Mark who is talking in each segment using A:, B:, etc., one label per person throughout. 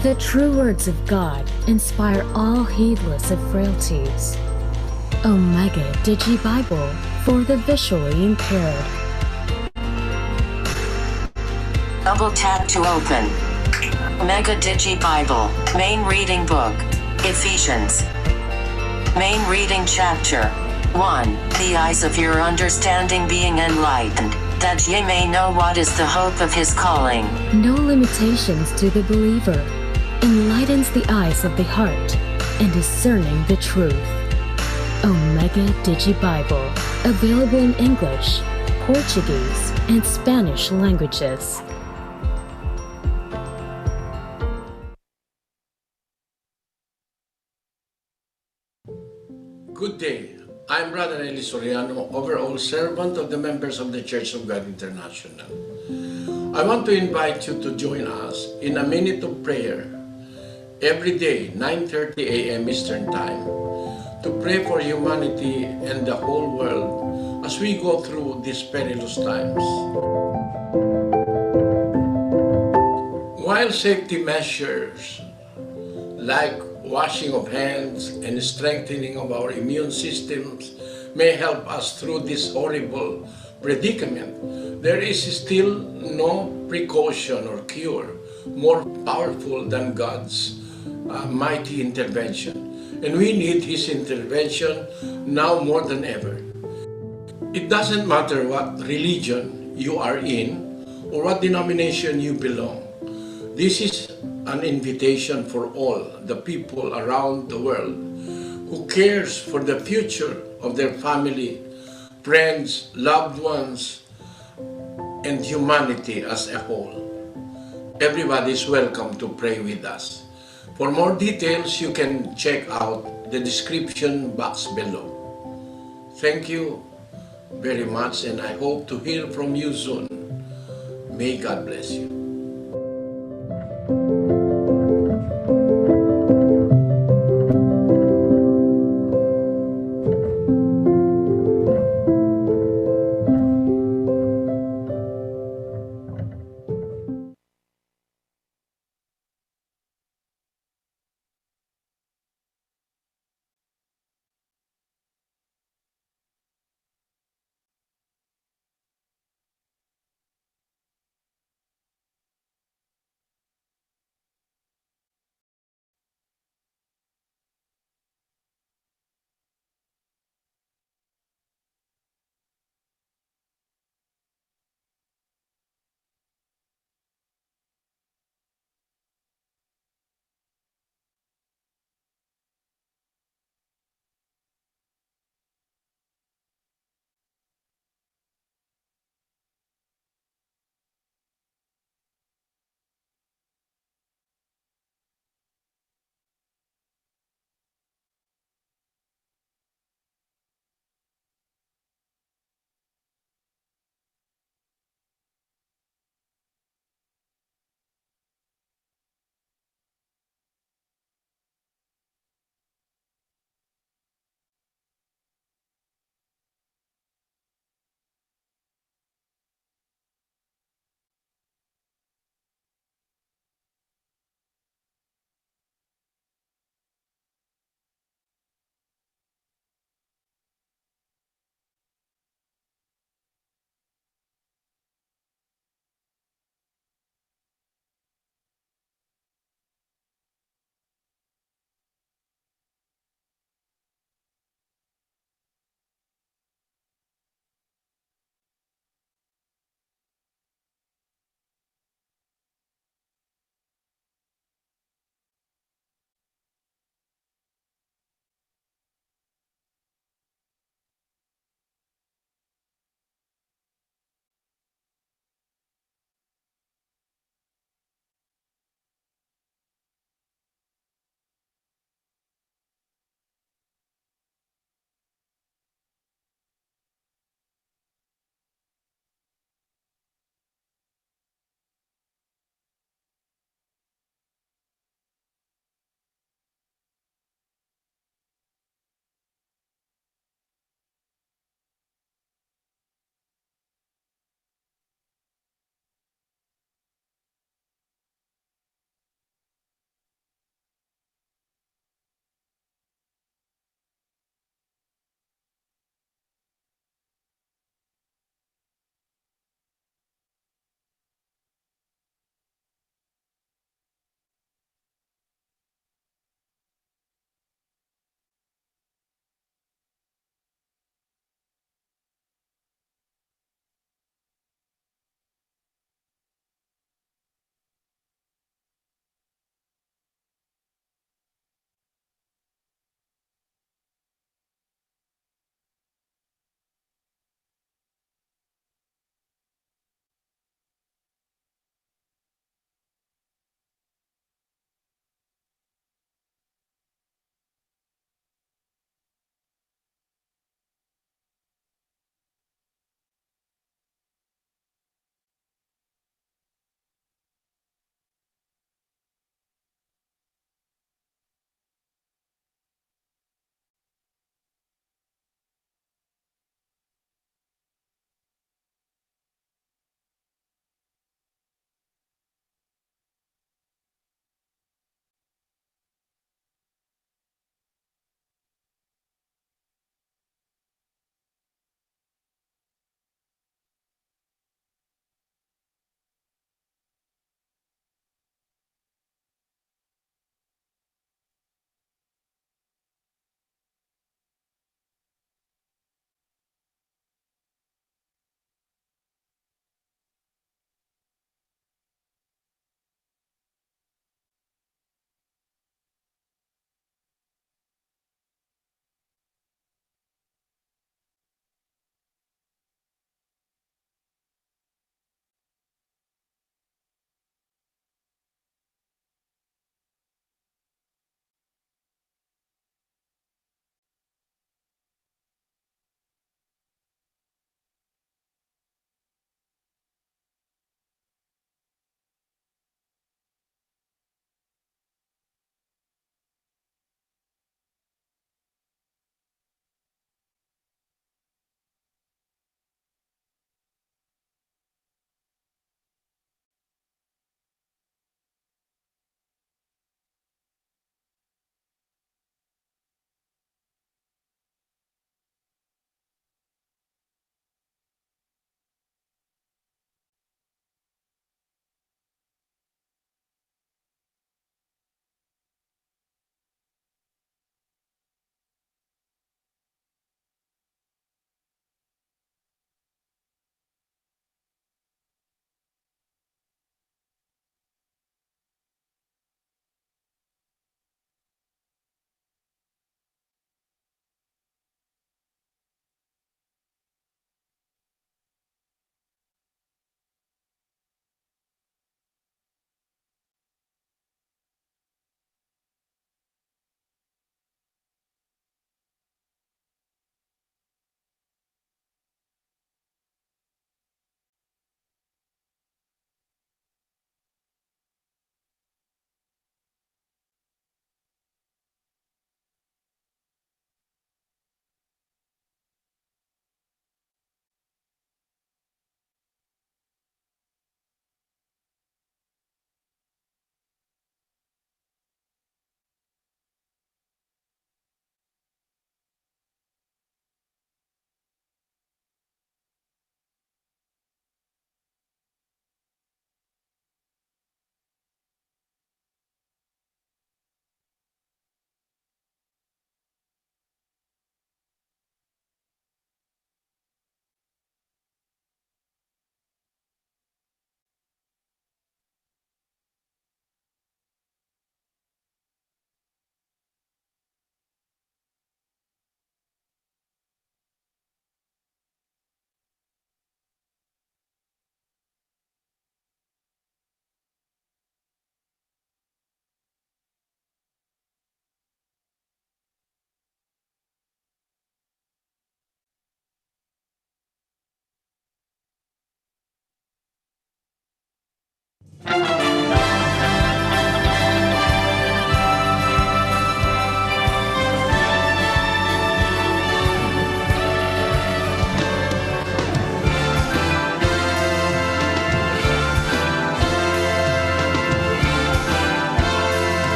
A: The true words of God inspire all heedless of frailties. Omega Digi Bible for the visually impaired.
B: Double tap to open. Omega Digi Bible, main reading book, Ephesians. Main reading chapter 1. The eyes of your understanding being enlightened, that ye may know what is the hope of his calling.
A: No limitations to the believer. Enlightens the eyes of the heart and discerning the truth. Omega Digi Bible, available in English, Portuguese, and Spanish languages.
C: Good day. I'm Brother Eli Soriano, overall servant of the members of the Church of God International. I want to invite you to join us in a minute of prayer every day, 9:30 a.m. Eastern Time, to pray for humanity and the whole world as we go through these perilous times. While safety measures like washing of hands and strengthening of our immune systems may help us through this horrible predicament, there is still no precaution or cure more powerful than God's mighty intervention. And we need His intervention now more than ever. It doesn't matter what religion you are in or what denomination you belong. This is an invitation for all the people around the world who cares for the future of their family, friends, loved ones, and humanity as a whole. Everybody is welcome to pray with us. For more details, you can check out the description box below. Thank you very much, and I hope to hear from you soon. May God bless you.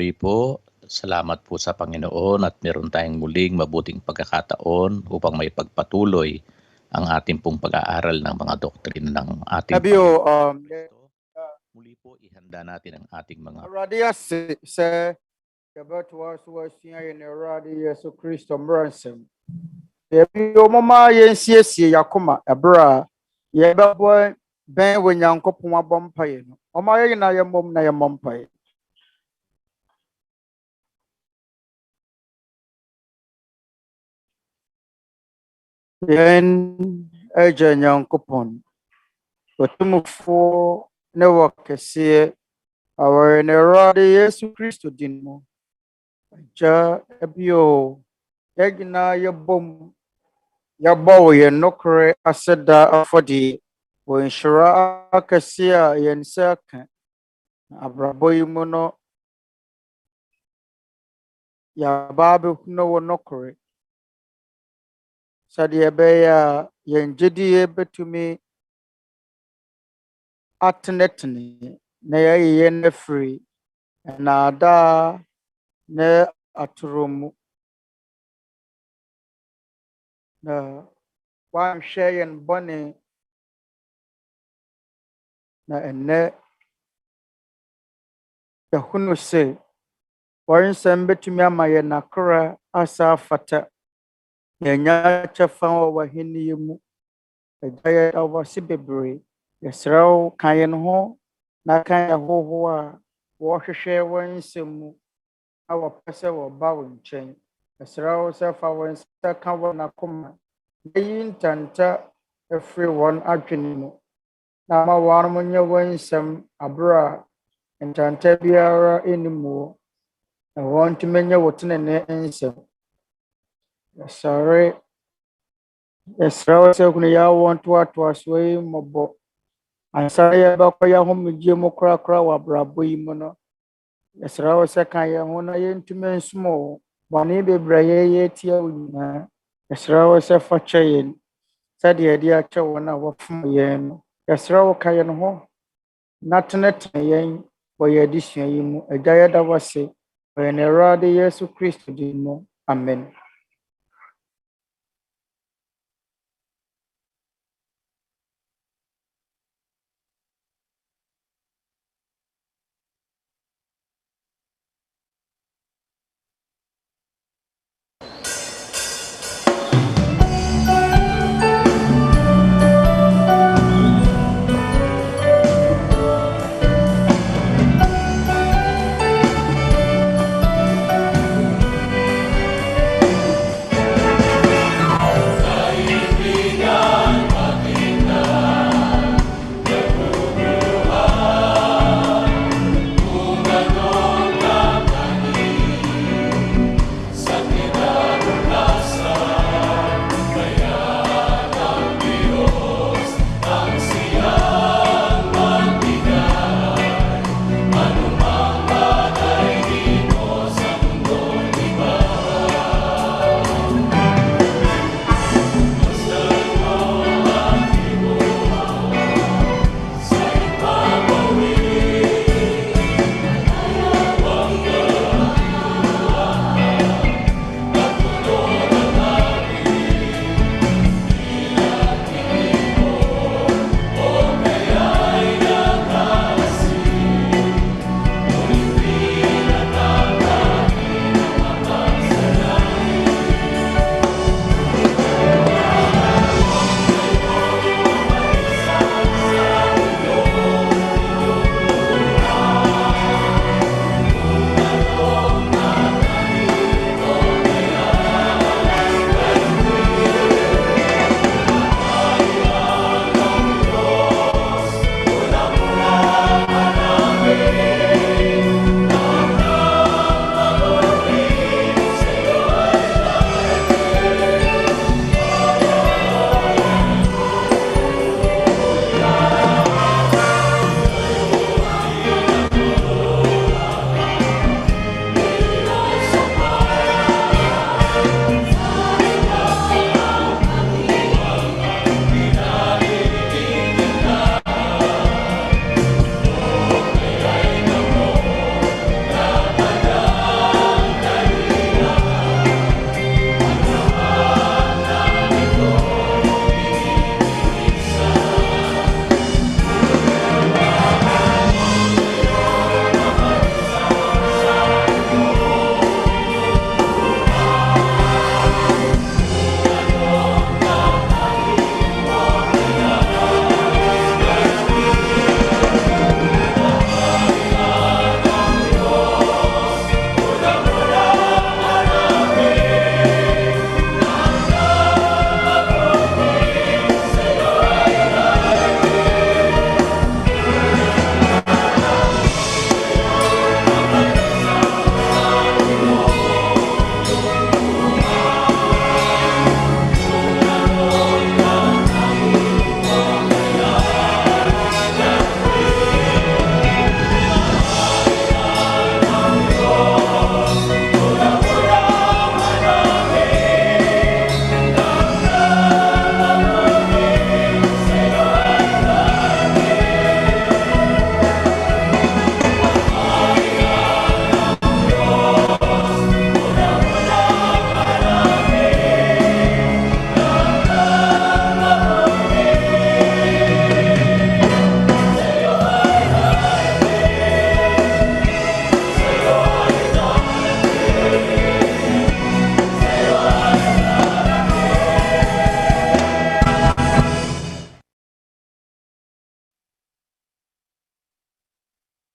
D: muli po. Salamat po sa Panginoon at meron tayong muling mabuting pagkakataon upang may pagpatuloy ang ating pong pag-aaral ng mga doktrina ng ating Panginoon. Muli po ihanda natin ang ating mga
E: Yesu Kristo Mmarasɛm. Mama yɛnsiesie yakoma ɛbra yɛbɛbɔ bɛn wɔ Nyankopɔn abɔ mpaeɛ no. Mama yɛ na yɛmmom na yɛmmɔ mpaeɛ. Yɛn agya Nyankopɔn, otumfoɔ ne wɔ kɛseɛ awɔre ne Awurade Yesu Kristo din mu. Agya ebio yɛgyina yɛbom yɛbɔ wo yɛn nokore aseda afɔdeɛ wɔ nhyira akɛseɛ a yɛn nsa aka abrabɔ yi mu no yɛaba abɛhunu wo nokore sɛdeɛ ɛbɛyɛ a yɛn gyedie bɛtumi atenetene na yɛayɛ yɛn afiri nnaadaa ne atoro mu na wanhwɛ yɛn bɔne na ɛnnɛ yɛhunu sɛ wɔrensɛm bɛtumi ama yɛn akora asa afata yɛnya kyɛfa wɔ w'ahenni yi mu. Agya yɛda wo ase bebree. Yɛsrɛ wo ka yɛn ho na ka yɛn ahohoɔ a wɔhwehwɛ wɔn nsɛm mu na wɔpɛ sɛ wɔba wo nkyɛn. Yɛsrɛ wo sɛ fa wɔn nsa ka wɔn akoma na yi ntanta afiri wɔn adwene mu na ama wɔn nyɛ wɔn nsɛm abere a ntanta biara ɛnnim wɔ na wɔn ntumi nyɛ wo tenenee nsɛm. Yɛsrɛ wo sɛ hunu yɛ wɔn ntoatoasoɔ yi mmɔbɔ ansa na yɛbɛkɔ yɛn ahomegye mu korakora wɔ abrabɔ yi mu no. Yɛsrɛ wo sɛ ka yɛn ho na yɛntumi nsom wo bɔne bebree a yɛyɛ tia wo nyinaa. Yɛsrɛ wo sɛ fa kyɛ yɛn sɛdeɛ yɛde akyɛ wɔn a wɔfom yɛn no. Yɛsrɛ wo ka yɛn ho na tenetene yɛn wɔ yɛn adesua yi mu. Agya yɛda wo ase wɔ yɛn Awurade Yesu Kristo din mu. Amen.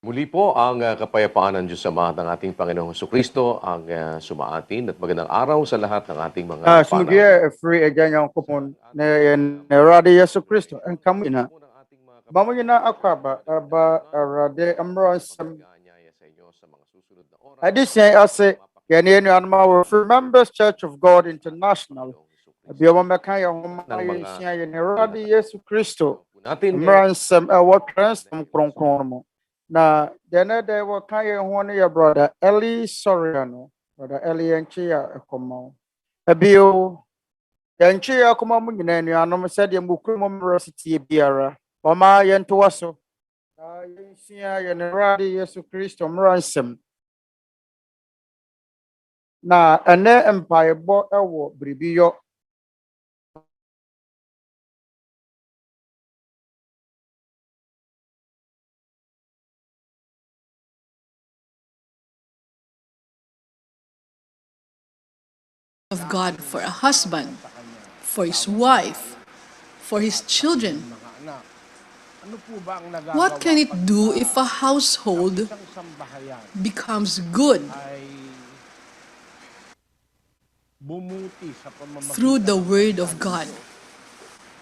F: Muli po ang kapayapaan ng Diyos Ama ng ating Panginoong Jesucristo ang sumaatin at magandang araw sa lahat ng ating mga
E: sumugiya free again Nyankopɔn na Awurade Yesu Kristo nkamo ina bamu ina akwaba aba Awurade Mmarasɛm addition ase yɛne anuanom a free members Church of God International bioma meka yɛ homa yɛhyia yɛne Awurade Yesu Kristo Mmarasɛm ɛwɔ transform kronkron mo. Na dene de wo kan ye ho ne your brother Eli Soriano, brother Eli enchia ekomo. Ebio enchia ekoma mu nyina anuanom said ye mukuru mo university biara. Oma ye nto waso. Yensia ye ne Awurade Yesu Kristo Mmarasɛm. Na ene mpaebɔ ewo bribiyo.
G: Of God for a husband, for his wife, for his children. What can it do if a household becomes good through the word of God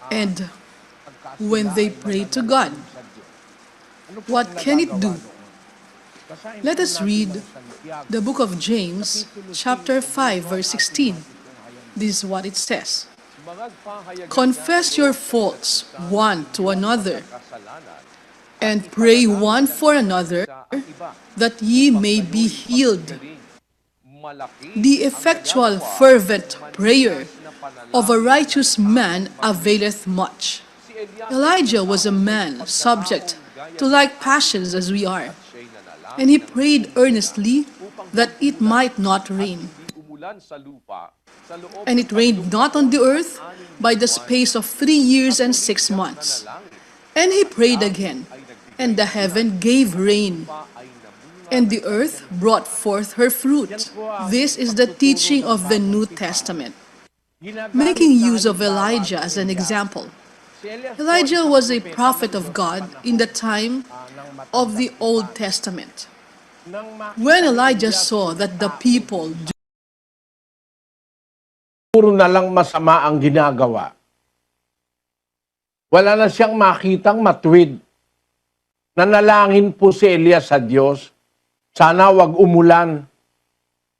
G: and when they pray to God? What can it do? Let us read the book of James, chapter 5, verse 16. This is what it says. Confess your faults one to another, and pray one for another, that ye may be healed. The effectual, fervent prayer of a righteous man availeth much. Elijah was a man subject to like passions as we are. And he prayed earnestly that it might not rain. And it rained not on the earth by the space of 3 years and 6 months. And he prayed again, and the heaven gave rain, and the earth brought forth her fruit. This is the teaching of the New Testament, making use of Elijah as an example. Elijah was a prophet of God in the time of the Old Testament. When Elijah saw that the people
C: puro na lang masama ang ginagawa, wala na siyang makitang matuwid. Nanalangin po si Elias sa Diyos, sana wag umulan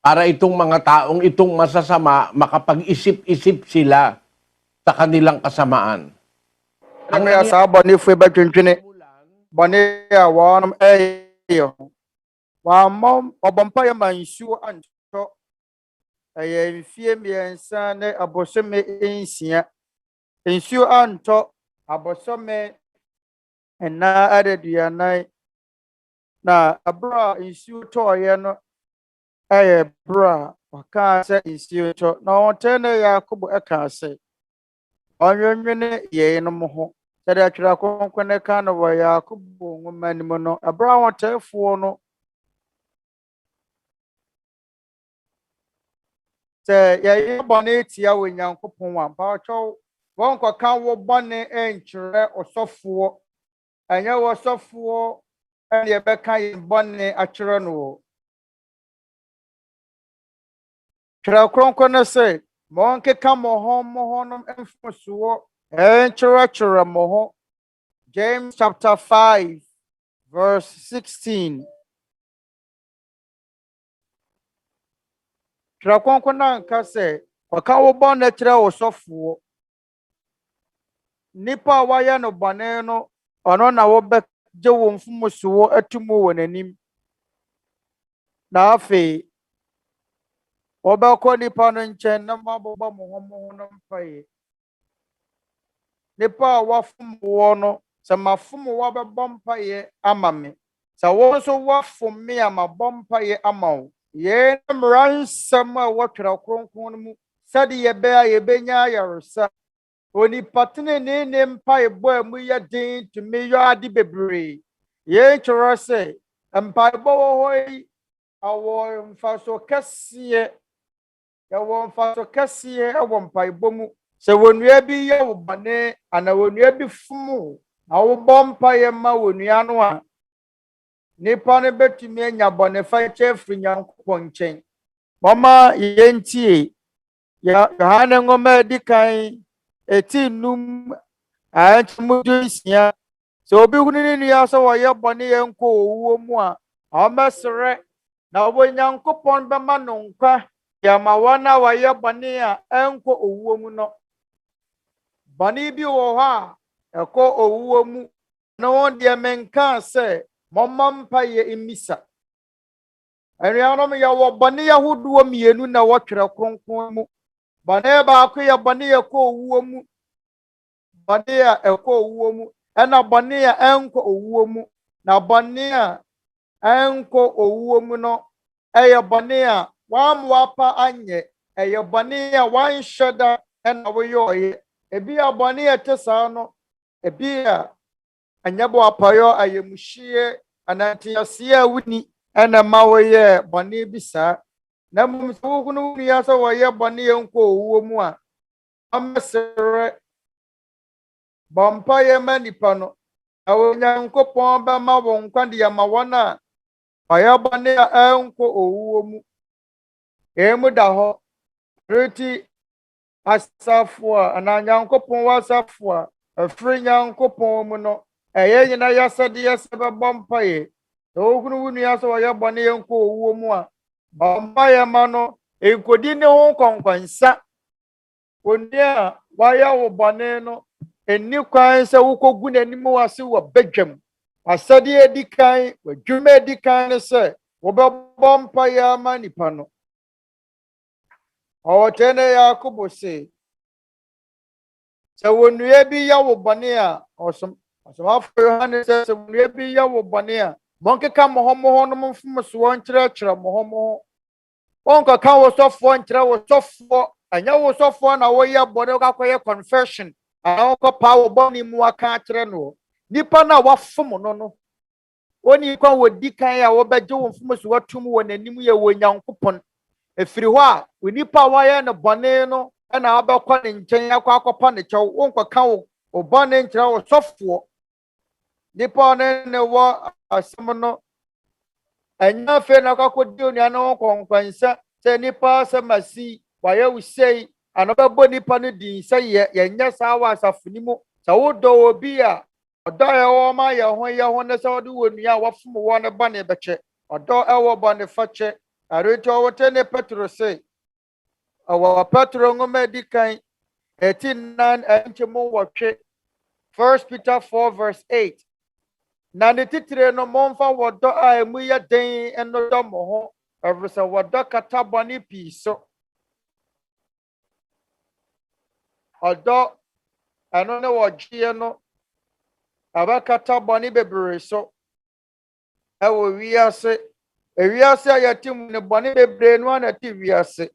C: para itong mga taong itong masasama makapag-isip-isip sila sa kanilang kasamaan.
E: Ang asaba ni fwe ba twentwene bane ya wanam eyo wa mom obampa ya mansuo anto aye mfie miensa ne abosome ensia ensuo anto abosome ena adeduanai na abra ensuo toye no aye bra waka se ensuo to na ontene Yakobo eka se onwenwene ye no mo ho sɛdeɛ atwerɛ kronkron ka no wɔ Yakobo nwoma no mu no ɛberɛ a wɔtɛefoɔ no sɛ yɛyɛ bɔne tia wɔ Nyankopɔn a mpakyɛw wɔnkɔka wo bɔne nkyerɛ ɔsɔfoɔ ɛnyɛ wɔ ɔsɔfoɔ ɛne yɛbɛka yɛn bɔne akyerɛ no wɔ twerɛ kronkron no sɛ ma ɔnkeka mmɔhɔ nom mfosoɔ enkyerɛkyerɛ mo ho. James chapter 5 verse 16. Twerɛ kronkron na nka sɛ ɔka wo bɔne kyerɛ wo sɔfoɔ nipa a wayɛ no bɔne no ɔno na wɔbɛgye wo mfosoɔ atu mu wɔ n'anim na afei wɔbɛkɔ nipa no nkyɛn na mabɔbɔ mo ho no mpaeɛ. Nipa a wafom wo no sɛ mafom wo bɛbɔ mpaeɛ ama me sɛ wo nso wafom me a mabɔ mpaeɛ ama wo. Yɛn mmaransɛm a wɔtwerɛ kronkron no mu sɛdeɛ yɛbɛnya ayaresa onipa tenenee ne mpaebɔ a mu yɛ den tumi yɛ ade bebree. Yɛn kyerɛ sɛ mpaebɔ wɔ hɔ yi awɔ mfasoɔ kɛseɛ yɛwɔ mfasoɔ kɛseɛ ɛwɔ mpaebɔ mu. Sɛ wonua bi yɛ wo bɔne ana wonua bi fom na wobɔ mpaeɛ ma wonua no a nipa no betumi anya bɔne fakyɛ firi Nyankopɔn nkyɛn. Mama yentie Yohane ngoma di kan eti num anchemu dusia. So obi hunu ni nua sɛ wɔyɛ bɔne yɛ nkɔ owuo mu a ɔmɛsrɛ na ɔbɔ Nyankopɔn bɛma no nkwa yɛma wɔn a wɔyɛ bɔne a ɛnkɔ owuo mu no. Bɔne bi wɔ hɔ a ɛkɔ owuo mu na wɔn deɛ menka sɛ mɔmɔ mpa yɛ mmisa. Anuanom yɛwɔ bɔne ahodoɔ mmienu na wɔtwerɛ kronkron mu. Bɔne baako yɛ bɔne a ɛkɔ owuo mu. Bɔne a ɛkɔ owuo mu ɛna bɔne a ɛnkɔ owuo mu. Na bɔne a ɛnkɔ owuo mu no ɛyɛ bɔne a wɔammoapa anyɛ. Ɛyɛ bɔne a wɔanhyɛ da ɛna wɔyɛ. Ebi a bɔne a ɛte saa no, ebi a ɛnyɛ bɔ apayɔ ayɛmuhyie ananteaseɛ a wuni ɛna ma wɔyɛ bɔne bi saa. Na mmom sɛ wohunu nua sɛ wɔyɛ bɔne yɛ nkɔ owuo mu a ɔmɛsrɛ bɔ mpaeɛ ma nipa no na Onyankopɔn bɛma wɔn nkwa de ama wɔn a ɔyɛ bɔne a ɛnkɔ owuo mu. Emu da hɔ reti asafo a anaa Nyankopɔn wɔ asafo a ɛfiri Nyankopɔn mu no ɛyɛ nyina yɛsɛdeɛ sɛ bɛbɔ mpaeɛ. Sɛ wohunu wo nua sɛ wɔyɛ bɔne yɛ nkɔ owuo mu a mpaeɛ ma no nkodi ne ho nkɔnkɔnsa. Onua a wɔayɛ wo bɔne no ɛnni kwan sɛ wokɔgu n'anim ase wɔ badwam. Asɛdeɛ di kan w'adwuma di kan ne sɛ wobɛbɔ mpaeɛ ama nipa no. Ɔwɔtɛ ne Yakobo se sɛ wonua bi yɛ wo bɔne a ɔsomafo Yohane sɛ sɛ wonua bi yɛ wo bɔne a monkeka mo ho no mfomsoɔ nkyerɛkyerɛ mo ho. Wonkɔka wo sɔfoɔ nkyerɛ wo sɔfoɔ. Ɛnyɛ wo sɔfoɔ na woyɛ bɔne wokakɔyɛ confession anaa wokɔpaa wo bɔne mu aka akyerɛ no. Nipa na wafom no no oni kwan wodi kan a wobɛgye wo mfomsoɔ atum wɔ n'anim yɛ wɔ Nyankopɔn. Efiri hɔ a onipa a wɔyɛ no bɔne no ɛna wabɛkɔ ne nkyɛn akɔpa ne kyɛw. Wonkɔka wo bɔne nkyerɛ wo sɔfoɔ. Nipa ne wɔ asɛm no ɛnyɛ afei na akɔkɔdi onua no ho nkɔnkɔnsa sɛ nipa asɛm asi wɔayɛ wo sei ana bɛbɔ nipa no din sɛ yɛnyɛ saa wɔ asafo ni mu. Sɛ wodɔ obi a ɔdɔ ɛwɔ ma yɛ ho ne sɛ wɔde wɔ nua a wafom wɔ ne ba ne bɛkyɛ. Ɔdɔ ɛwɔ bɔne fakyɛ. Areti ɔwɔtɛ ne Petro se ɔwɔ Petro ngoma di kan 89 ɛnkyɛmu wɔtwe 1 Peter 4:8. Na ne titire no momfa wɔdɔ a emu yɛ den ɛno dɔ mo ho ɛfiri sɛ wɔdɔ kata bɔne pii so. Ɔdɔ ɛno ne wɔgyeɛ no abɛkata bɔne bebree so ɛwɔ wiase. Ewiase a yɛte mu ne bɔne bebree no ana te wiase.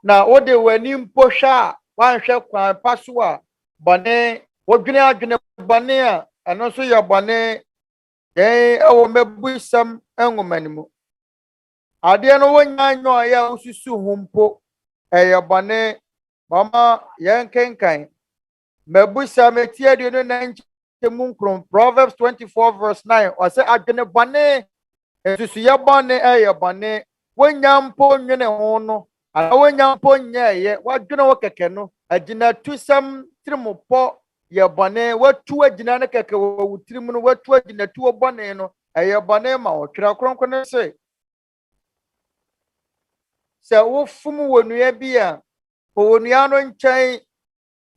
E: Na wode w'ani mpo hwɛ a wanhwɛ kwan pa so a bɔne wodwene adwene bɔne a ɛno nso yɛ bɔne. Yɛn ɛwɔ mmɛbusɛm nwoma no mu. Adeɛ no wonya nyɔ a yɛ wosusu ho mpo ɛyɛ bɔne. Mama yɛn kenkan mmɛbusɛm eti aduonu na Proverbs 24:9 ɔsɛ adwene bɔne nsusuyɛ bɔne ɛyɛ bɔne. Wonya mpo nwene ho no ana wonya mpo nyɛɛyɛ wadwene wo kɛkɛ no agyinatusɛm tirimopɔ yɛ bɔne. Watu agyina no kɛkɛ wɔ wo tirim no watu agyinatu wɔ bɔne no ɛyɛ bɔne ma wo. Twerɛ kronkron ne sɛ wofom wɔ nua bi a wɔ nua no nkyɛn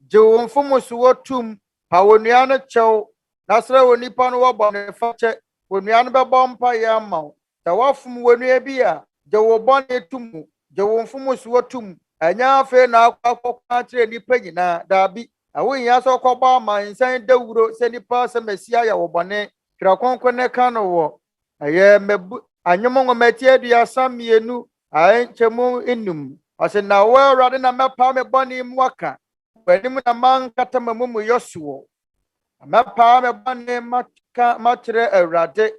E: gye wo mfomsoɔ tum pa wɔ nua no kyɛw na srɛ wɔ nipa no wɔ bɔne fakyɛ. Wɔ nua no bɛbɔ mpaeɛ ama wo. Sɛ wafom wɔ nua bi a gye wo bɔne tum gye wo mfomsoɔ tum. Ɛnyɛ afei na akɔkɔ akyerɛ nipa nyinaa daabi. Ɛwohia sɛ ɔkɔbɔ amansan dawuro sɛ nipa asɛm asi ayɛ wɔ bɔne. Twerɛ kronkron ne ka no wɔ ɛyɛ Anyom nwoma eti aduasa mmienu ɛnkyɛmu enum. Ɔsɛ na wo Awurade na mɛpaa me bɔne mu aka. W'anim na mankata m'amumuyɛ soɔ. Mɛpaa me bɔne makyerɛ Awurade.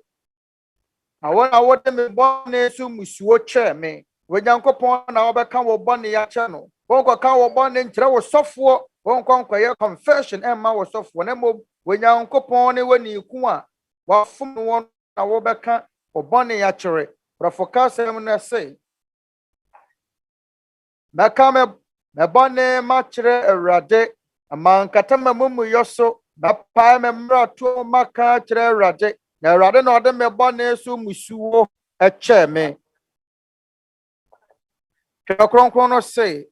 E: Na wo na wode me bɔne so musuo kyerɛ me. Onyankopɔn na wɔbɛka wɔ bɔne akyɛ no. Wonkɔka wɔ bɔne nkyerɛ wo sɔfoɔ. Wonkɔnkɔyɛ confession ɛmma wɔ sɔfoɔ. Na mmom Onyankopɔn ne w'ani ku a wafum one na wobɛka obɔne yɛakyerɛ prɔfoka asɛm no say mɛka me bɔne makyerɛ Awurade amankata mamumuyɔ so mɛpae me mmarato maka kyerɛ Awurade na Awurade na ɔde me bɔne so musuo ɛkyɛɛ me Twerɛ Kronkron no say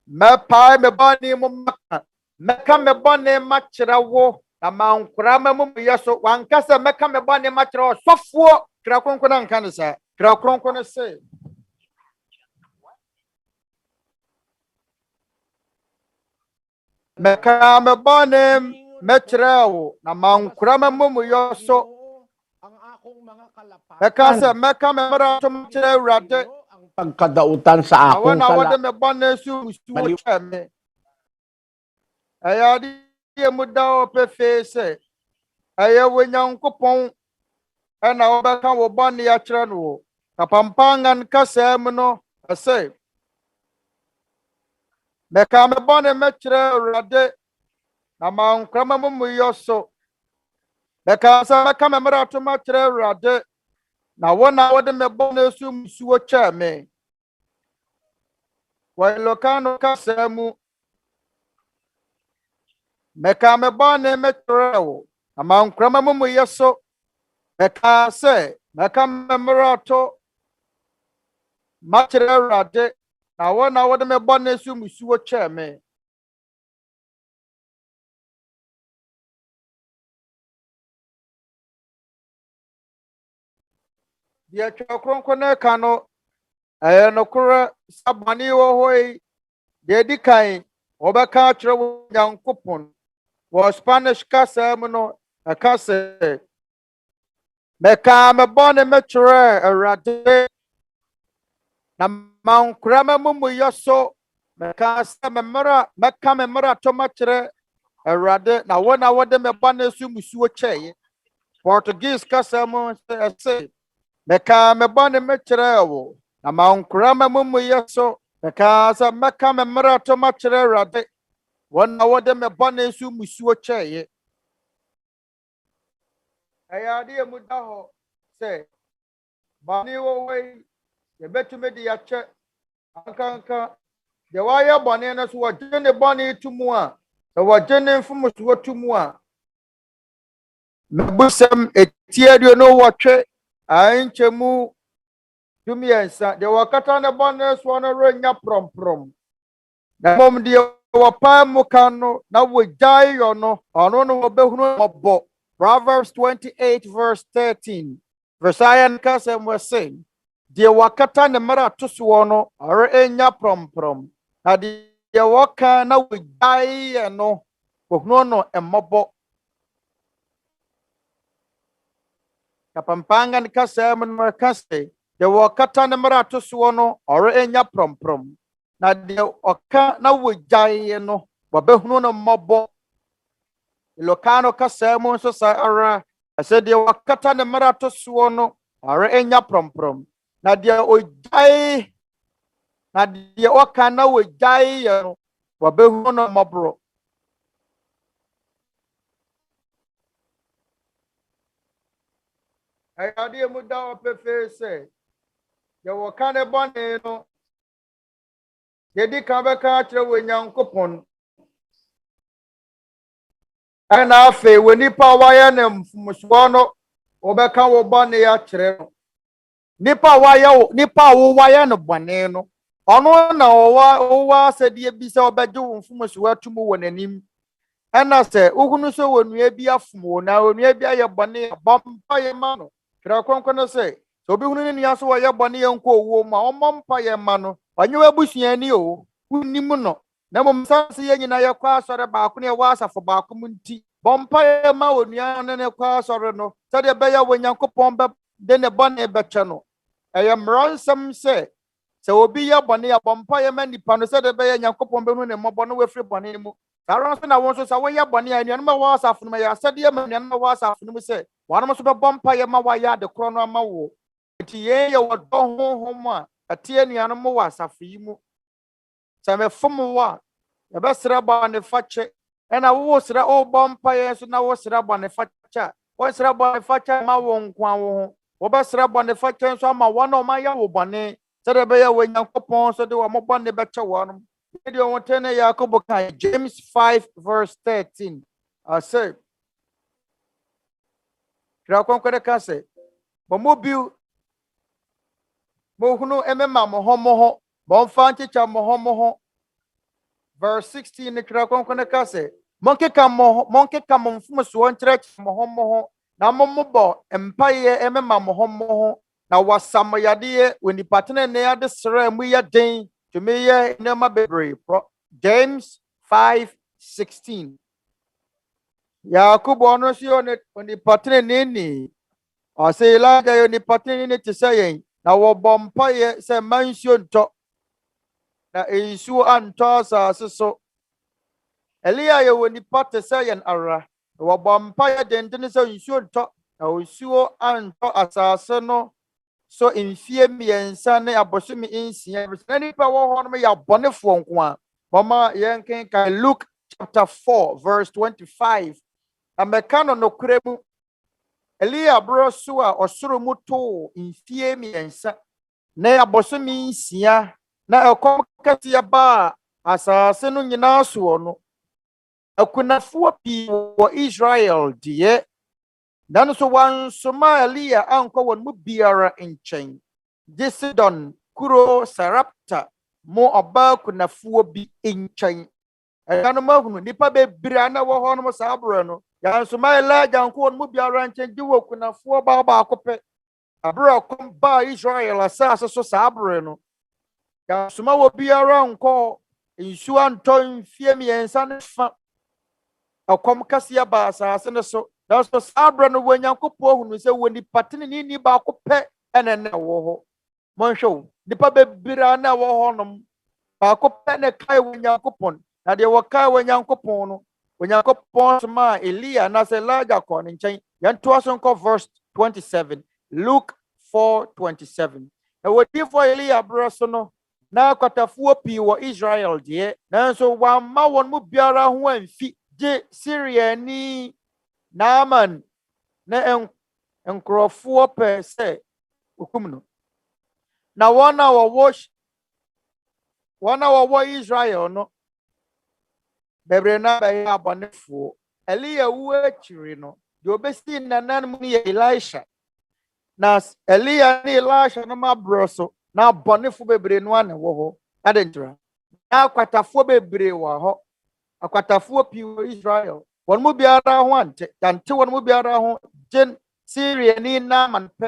E: mɛpae me bɔne mu maka mɛka me bɔne makyerɛ wo na mankora mamumuyɔ so wankasa mɛka me bɔne makyerɛ wo sɔfoɔ Twerɛ Kronkron no anka ne saa Twerɛ Kronkron no say mɛka me bɔne mɛkyerɛ wo na mankora mamumuyɔ so mɛka sɛ mɛka me mmarato makyerɛ Awurade
C: pagkadautan sa akong
E: na wode me bɔne so musuo kyɛ me ɛyɛ adeɛ mu da wo pefee sɛ ɛyɛ wo Nyankopɔn ɛna wobɛka wo bɔne akyerɛ no wo kapampangan kasa mu no ɛsɛ mɛka me bɔne mɛkyerɛ Awurade na mankora mamumuyɔ so mɛka sɛ mɛka me mmarato makyerɛ Awurade na wo na wode me bɔne so musuo kyɛɛ me wɔ Elokano kasa mu mɛka me bɔne mɛkyerɛ wo na mankora mamumuyɛ so mɛka sɛ mɛka me mmarato makyerɛ Awurade na wo na wode me bɔne so musuo kyɛɛ me deɛ Twerɛ Kronkron no ka no ɛyɛ nokorɛ sɛ bɔne wɔ hɔ yi deɛ di kan wɔbɛka akyerɛ wo Nyankopɔn wɔ Spanish kasa mu no ɛka sɛ mɛka me bɔne mɛkyerɛ Awurade na mankora mamumuyɔ so mɛka sɛ mɛka me mmarato makyerɛ Awurade na wo na wode me bɔne so musuo kyɛɛ Portuguese kasa mu ɛsɛ mɛka me bɔne mɛkyerɛ wo na mankora mamumuyɛ so mɛka sɛ mɛka me mmarato makyerɛ Awurade wo na wode me bɔne so musuo kyɛɛ ɛyɛ adeɛ mu da hɔ sɛ bɔne wɔ hɔ yi yɛbɛtumi de yɛakyɛ ankanka deɛ wɔayɛ bɔne no so wɔgye ne bɔne to mu a sɛ wɔgye ne mfomsoɔ to mu a mabusɛm etiaduo no wɔtwe ankyɛmu dumiɛnsa deɛ wɔkata ne bɔne soɔ no renya prɔmprɔm na mmom deɛ wɔpae mu ka no na wɔgyae yɔ no ɔno no wɔbɛhunu mmɔbɔ Proverbs 28:13 Versailles kasɛm wɔ se deɛ wɔkata ne mmarato soɔ no ɔrenya prɔmprɔm na deɛ wɔka na wɔgyae yɛ no wɔhunu no mmɔbɔ kapampangan kasɛm no ka se deɛ wɔkata ne mmarato soɔ no ɔrenya prɔmprɔm na deɛ ɔka na wɔgyae no wɔbɛhunu no mmɔbɔ Ilokano kasɛm nso sa ara ɛsɛ deɛ wɔkata ne mmarato soɔ no ɔrenya prɔmprɔm na deɛ ɔgyae na deɛ ɔka na wɔgyae yɛ no wɔbɛhunu no mmɔborɔ ɛyɛ adeɛ mu da ɔpefee sɛ deɛ wɔka ne bɔne no yɛdi ka bɛka akyerɛ wɔ Nyankopɔn ɛna afei wɔ nipa a wɔayɛ ne mfomsoɔ no wɔbɛka wɔ bɔne akyerɛ no nipa a wɔayɛ no bɔne no ɔno na wɔwɔ asɛdeɛ bi sɛ ɔbɛgye wo mfomsoɔ atum wɔ n'anim ɛna sɛ wohunu sɛ wɔ nua bi afom wo na onua bi ayɛ bɔne a bɔ mpaeɛ ma no Twerɛ Kronkron no sɛ obi hunu ne nua so wɔyɛ bɔne yɛ nkɔ owuo mu a ɔmmɔ mpaeɛ ma no ɔnyɛ w'abusuani o wonnim no na mmom sɛ yɛn nyinaa yɛkɔ asɔre baako ne yɛwɔ asafo baako mu nti bɔ mpaeɛ ma onua ne kɔ asɔre no sɛdeɛ ɛbɛyɛ wɔ Nyankopɔn de ne bɔne bɛkyɛ no ɛyɛ mmara nsɛm sɛ obi yɛ bɔne a bɔ mpaeɛ ma nipa no sɛdeɛ ɛbɛyɛ Nyankopɔn bɛhunu ne mmɔbɔ no wafiri bɔne mu saa ara nso na wɔn nso sɛ wɔyɛ bɔne a anuanom a wɔwɔ asafo no mu yɛ asɛdeɛ ma anuanom a wɔwɔ asafo no mu sɛ wɔn nso bɛbɔ mpaeɛ ma wɔayɛ ade korɔ no ama wo nti yɛn yɛ wɔ dɔ honhom a ɛte anuanom wɔ asafo yi mu sɛ mefom wo a yɛbɛsrɛ bɔne fakyɛ ɛna wowɔ srɛ wobɔ mpaeɛ nso na wosrɛ bɔne fakyɛ a What's about the facha ma won kwan wo ba sra bone facha so ama wona o ma ya wo bone se de be ya we Nyankopɔn so de wo mo bone be che wo no de o won Yakob kan James 5 verse 13 I say kra kon kwere ka se bo mo biu mo hunu emema mo ho bo mfa nchicha mo ho verse 16 ne kra kon kwere ka se monke ka mo mfumo so nkyerɛ mo ho na mommobɔ empaye emema mo ho na wasamoyade wenipatene ne ade sra mu yɛ den to me yɛ nema bebre James 5:16 Yakobo no si onipatene ne ni o se Elijah onipatene ne te sɛ yɛn na wɔbɔ mpaye sɛ mansuo ntɔ na ensuo antɔ asase so Elia yɛ wonipa te sɛ yɛn ara wɔbɔ mpaye dendene sɛ nsuo ntɔ na nsuo antɔ asase no so mfie mmiɛnsa ne abosomi nsia na nipa wɔ hɔ no yɛ abɔnefoɔ nko a mama yɛn kenkan Luke chapter 4 verse 25 na mɛka no nokora mu Elia bro so a ɔsoro mu too mfie mmiɛnsa na abosomi nsia na ɛkɔm kɛseɛ ba asase no nyinaa soɔ no akunafoɔ pii wɔ Israel deɛ nanso wansoma Elia ankɔ wɔn mu biara nkyɛn Sidon kuro Sarapta mo ɔbaa kunafoɔ bi nkyɛn ɛnanom ahunu nipa bebree na wɔ hɔ no saa abere no yansoma Elijah ankɔ wɔn mu biara nkyɛn gye wɔ kunafoɔ baako pɛ abere kɔm ba Israel asase so saa abere no yansoma wɔ biara nkɔ nsuo antɔ mfie mmiɛnsa ne fa akom kasia ba asase ne so na so sabra no Onyankopɔn hunu sɛ wonipatene ni baako pɛ ene na wo ho monhwɛ nipa bebira na wo ho nom baako pɛ ne kai Onyankopɔn na de wo kai Onyankopɔn no Onyankopɔn soma Elia na sɛ Elijah kɔ ne nkyɛn yɛnto aso nkɔ verse 27 Luke 4:27 na wodifo Elia bro so no na kwatafoɔ pii wɔ Israel deɛ nanso wamma wɔn mu biara ho amfi gye Syriani Naaman na nkurɔfoɔ pɛ sɛ okum no na wɔn a wɔwɔ Israel no bebree na bɛyɛ abɔnefoɔ Elia wu akyiri no deɛ obesi nanan mu yɛ Elisha na Elia ne Elisha no ma brɔ so na abɔnefoɔ bebree no ana wɔ hɔ adentra na akwatafoɔ bebree wɔ hɔ akwatafoɔ pii wɔ Israel wɔn mu biara ho ante wɔn mu biara ho gen Syriani Naaman pɛ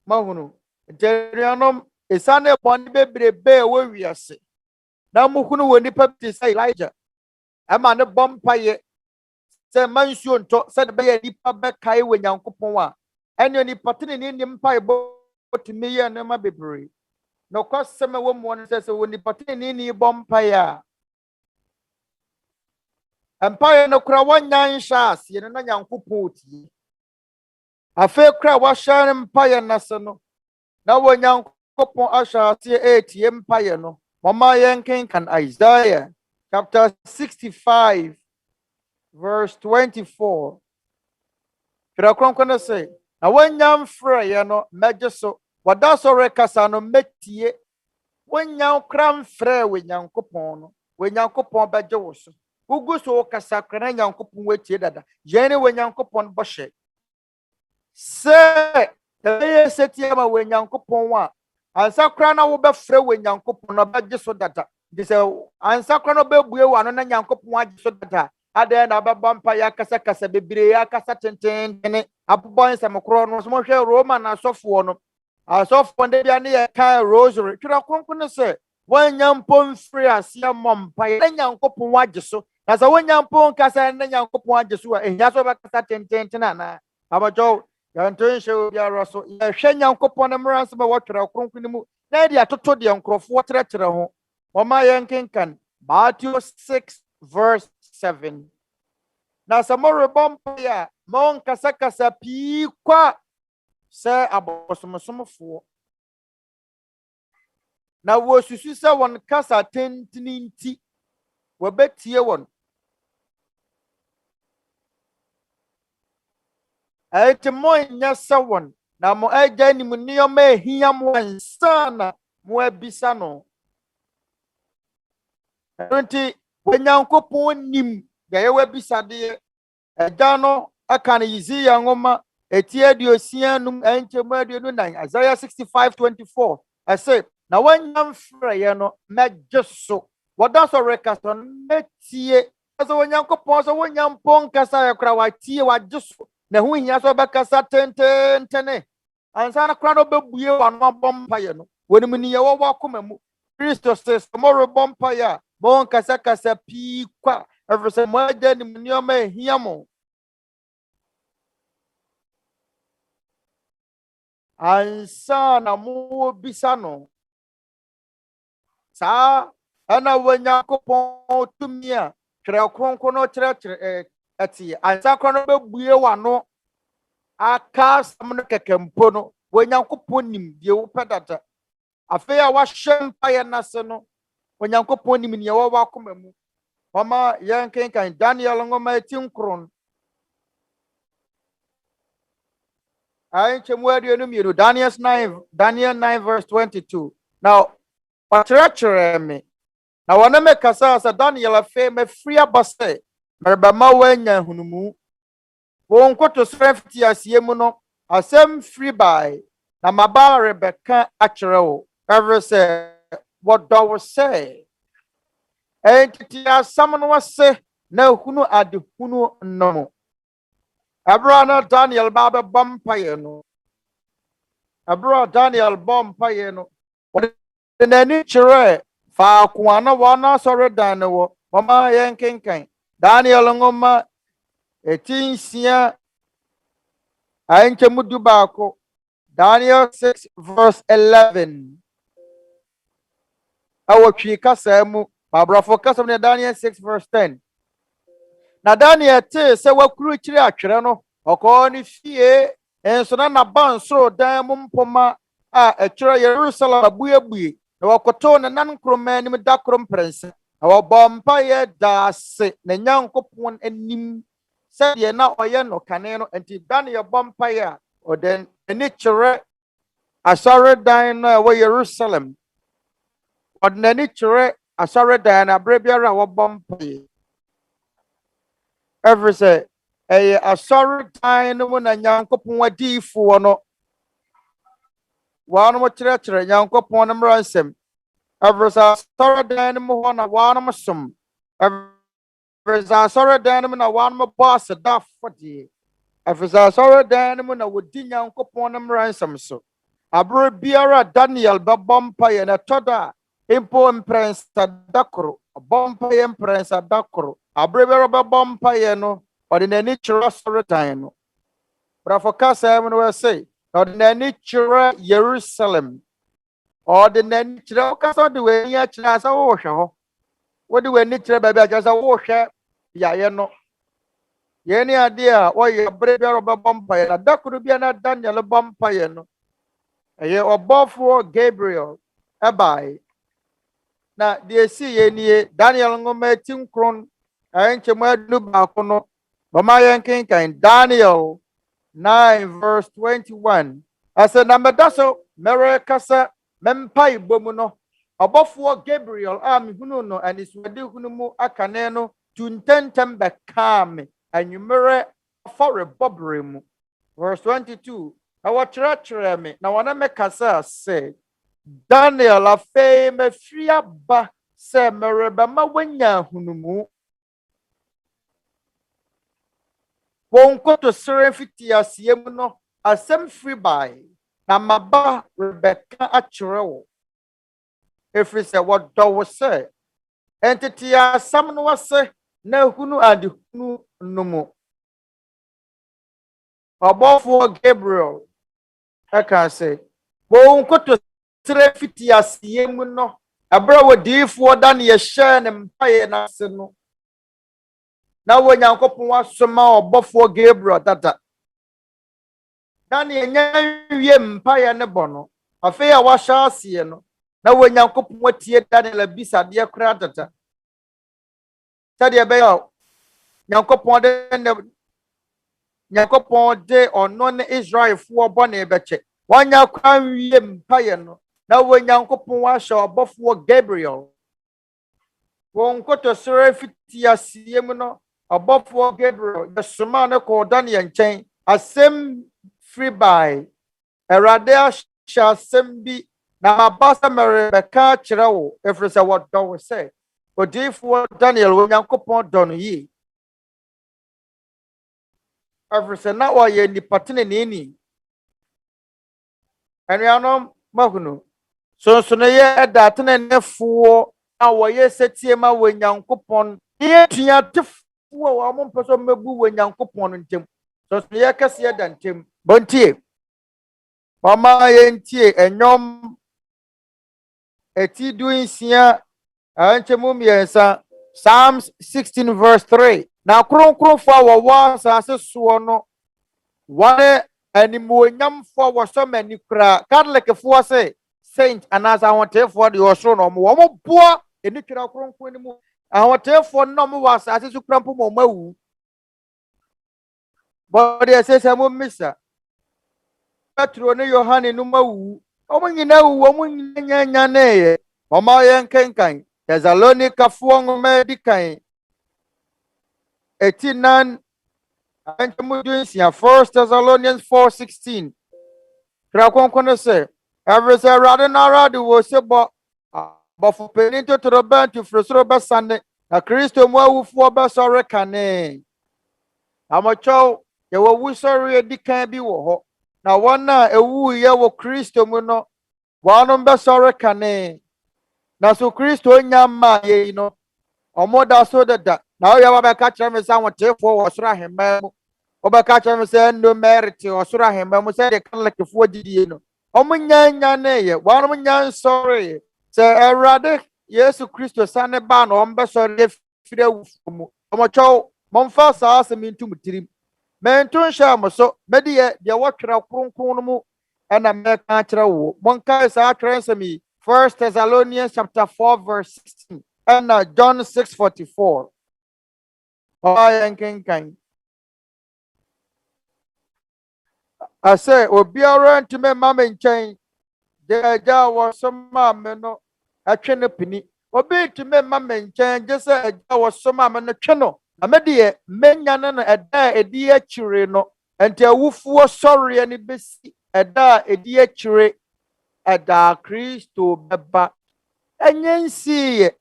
E: mahunu nterianom esane bɔne bebree bɛɛ wɔ wiase na muhunu wɔ nipa bi sɛ Elijah ama ne bɔmpaye sɛ mansuo ntɔ sɛ de bɛyɛ nipa bɛkae wɔ Nyankopɔn a ɛne nipa tene ne nipa bɔtumi yɛ nneɛma bebree na ɔkɔsɛm wɔ mu no sɛ wɔ nipa tene ne bɔmpaye a Empire no kura wanya nhya ase no na Nyankopɔn tie afa kura wa hyɛ empire na se no na wɔ Nyankopɔn ahyɛ ase etie empire no mama yɛnken kan Isaiah chapter 65 verse 24 kira kronkron say na wanya mfrɛ yɛ no mɛgye so wada so rekasa no metie wanya kra mfrɛ wɔ Nyankopɔn no wɔ Nyankopɔn bɛgye wo so Ugu so kasa kra Nyankopɔn wetie dada yɛne wɔ Nyankopɔn bɔhyɛ sɛ tɛyɛ setie ma wɔ Nyankopɔn a ansa kra na wo bɛfrɛ wɔ Nyankopɔn na bɛgye so dada de sɛ ansa kra na bɛbue wɔ ano na Nyankopɔn agye so dada adɛ na bɛbɔ mpa ya kasa bebree akasa tententene abobɔ nsɛm korɔ no so mo hwɛ Roma na asɔfoɔ no asɔfoɔ de bia ne yɛ ka rosary twira kronkron sɛ Onyankopɔn mfiri ase amɔ mpa ya Nyankopɔn agye so na sɛ Onyankopɔn kasa na Nyankopɔn agye so a ehia so bɛkasa tententene ana abajɔ yanto nhyɛ obiara so yɛhwɛ Nyankopɔn ne mmara nsɛm a wɔtwerɛ kronkron mu na de atoto de nkurɔfoɔ trɛtrɛ ho wɔma yɛnkenkan Matthew 6 verse 7 na sɛ morebɔ mpa ya monkasakasa pii kwa sɛ abosomsomfoɔ na wosusu sɛ wɔn kasa tentini nti wɔbɛtie wɔn enti mo nya sawon na mo agya ni mu nneɛma ehia mo ansa na mo abisa no enti Onyankopɔn nim ya yewa bisade agya no aka ne Yizia ngoma eti aduosia num enchemu aduonu nan Isaiah 65:24 ase na wanyam freye no mejeso woda so rekasa metie so Onyankopɔn so wonyampon kasa yakra watie wajeso na hu hia so bekasa tentene ansa na kra no bebue wano abompa ye no wonim ni ye wo akoma mu Kristo says tomorrow bompa ya bon kasa pi kwa everse mo agya ni nneoma ehia mo ansa na mo bisa no sa ana Onyankopɔn tumi a twerɛ kronkron no kyerɛ ati ansa kro no bebue wano aka sam no kekempo no Onyankopɔn nim die wo pedata afei a wahyɛ mpaeɛ nase no Onyankopɔn nim ne wo akoma mu mama yɛnkenkan Daniel ngoma etinkron Daniel 9:22 now wakyerɛkyerɛ me na wɔne me kasa sɛ Daniel afei mafiri aba sɛ merebɛma woanya hunumu wɔn nkoto srɛmfiti asie mu no asɛm firi bae na maba rebɛka akyerɛ wo ɛfiri sɛ wɔdɔ wo sɛ ɛntiti asɛm no wase na hunu adehunu nnomo Abra Daniel Baba Bompaye no. Abra Daniel Bompaye no. The nani chere fa kuana wana sore dano mama yankenkan. Daniel ngoma etinsia ainche mudubako. Daniel 6:11. Awo twi kasa mu babrafo kasa ne Daniel 6:10. Na Daniel te se wakuru kire atwere no okọ ni fie enso na nabanso dan mu mpoma a etwere Jerusalem abuebue na wakoto ne nan kroma nim da krom prense na wobompa ye daase na Nyankopɔn anim se de na oye no kane no enti Daniel bompa ye a oden eni kire asare dan na wo Jerusalem oden eni kire asare dan na brebiara wo bompa ye every say a sorry time no na Nyankopɔn adiifoɔ no wɔn mo kyerɛkyerɛ Nyankopɔn no Mmarasɛm every say sorry dan mo hɔ na wɔn mo som every say sorry dan mo na wɔn mo bɔ aseda afɔdeɛ every say sorry dan mo na wɔdi Nyankopɔn no Mmarasɛm so abere biara Daniel bɛbɔ mpaeɛ na tɔda impo mprensa dakoro bompa ye mprensa dakoro abrebe bompa ye no ordinary chira sorotan no brafokasa em no we say ordinary chira Jerusalem ordinary chira kasa de we nya chira sa wo hwe ho wo de we ni chira ba bia sa wo hwe ya ye no ye ni ade a wo ye abrebe bompa ye na dakoro bia na Daniel bompa ye no eye obofo Gabriel ebai na de si ye nie Daniel ngoma tinkron enche madu ba ko no bama yenkenkan Daniel 9:21 asa na medaso mere kasa mempai bomu no obofo Gabriel mihunu no aniswade hunu mu akane no tuntentem be kam anwumere for bobre mu verse 22 na wakyerɛkyerɛ me na wana me kasa say Daniel afei mafiri aba sɛ merebɛma wanya hunumu wɔn koto sere fiti asie mu no asɛm firi bae na maba rebɛka akyerɛ wo ɛfiri sɛ wɔdɔ wo sɛ ɛntete asɛm no wase na hunu adehunu no mu ɔbɔfoɔ Gabriel ɛka sɛ wɔn koto sere fiti asie mu no abra wodiifoɔ da ne yɛhyɛ ne mpaeɛ n'ase no na wo Nyankopɔn asoma ɔbɔfoɔ Gabriel dada na ne nya wie mpaeɛ ne bɔ no afei a wahyɛ aseɛ no na wo Nyankopɔn atie Daniel abisadeɛ kora dada sɛdeɛ ɛbɛyɛ Nyankopɔn de ne Nyankopɔn de ɔno ne Israelfoɔ bɔne bɛkyɛ. Wanya kwan wie mpaeɛ no, na Onyankopɔn ahyɛ ɔbɔfoɔ Gabriel. Wɔn nkotosoro fiti aseɛ mu no, ɔbɔfoɔ Gabriel yɛsoma no kɔɔ Daniel nkyɛn. Asɛm firi bae. Awurade ahyɛ asɛm bi na maba sɛ merebɛka akyerɛ wo, ɛfiri sɛ wɔdɔ wo sɛ odiyifoɔ Daniel Onyankopɔn dɔ no yie. Ɛfiri sɛ na ɔyɛ nnipa teneneeni. Anuanom mahunu, sonsonoyɛ ɛda teneneefoɔ a wɔyɛ sɛtie ma Onyankopɔn ne atuatefoɔ a wɔn mpɛ sɛ mmɛbu Onyankopɔn no ntam. Sonsonoyɛ kɛseɛ da ntam. Bontie. Mama yentie enyom eti du nsia anchemu miensa Psalms 16 verse 3. Na kronkronfo a wɔwɔ asase soɔ no wɔne animuonyamfo wɔsɔ mani kura Catholicfoɔ se saint anasa ahotefoɔ de ɔsoro no wɔn boa eni twira kronkron ni mu ahotefoɔ no mo wɔ asase so kura mpo mo mawu. Bɔde ɛsɛ mo misa Petro ne Yohane no mawu. Omo nyina wu, omo nyanya ne. Mama yen kenkan. Thessalonica fo ngoma di kan. Etinan anchemu dunsia 1 Thessalonians 4:16. Kra konkono se, every say rade na rade wo se bo bofo penin to troban to frosoro besane na Kristo mu awufo besore kane. Amocho ye wo wusori edi kan bi wo ho. Na wana ewu ye wo Kristo mu no wano besore kane. Na so Kristo nyama ye no omoda so dada na o ya ba ka kire me sa wotefo wo soro ahemma mu o ba ka kire me sa no merit o soro ahemma mu se de Catholicfoɔ didie no omunyanya na ye wano munyan sore se Awurade Yesu Kristo sane ba na o mbesore fire awufo mu omocho momfa saa asɛm ntum tirim. Mentun sha moso medie de wotwera kronkron mu ena meka kyerɛ wo monka saa twɛnsɛm 1 Thessalonians chapter 4 verse 16 ena John 6:44. Kenkan ase obiara ntime mama nkyɛn de agya wɔ soma me no atwe no pini obi ntime mama nkyɛn gye sɛ agya wɔ soma me no twe no. Amedie menya no eda edi akyire no enti awufuo sɔre ne besi eda edi akyire eda Kristo beba enyensiye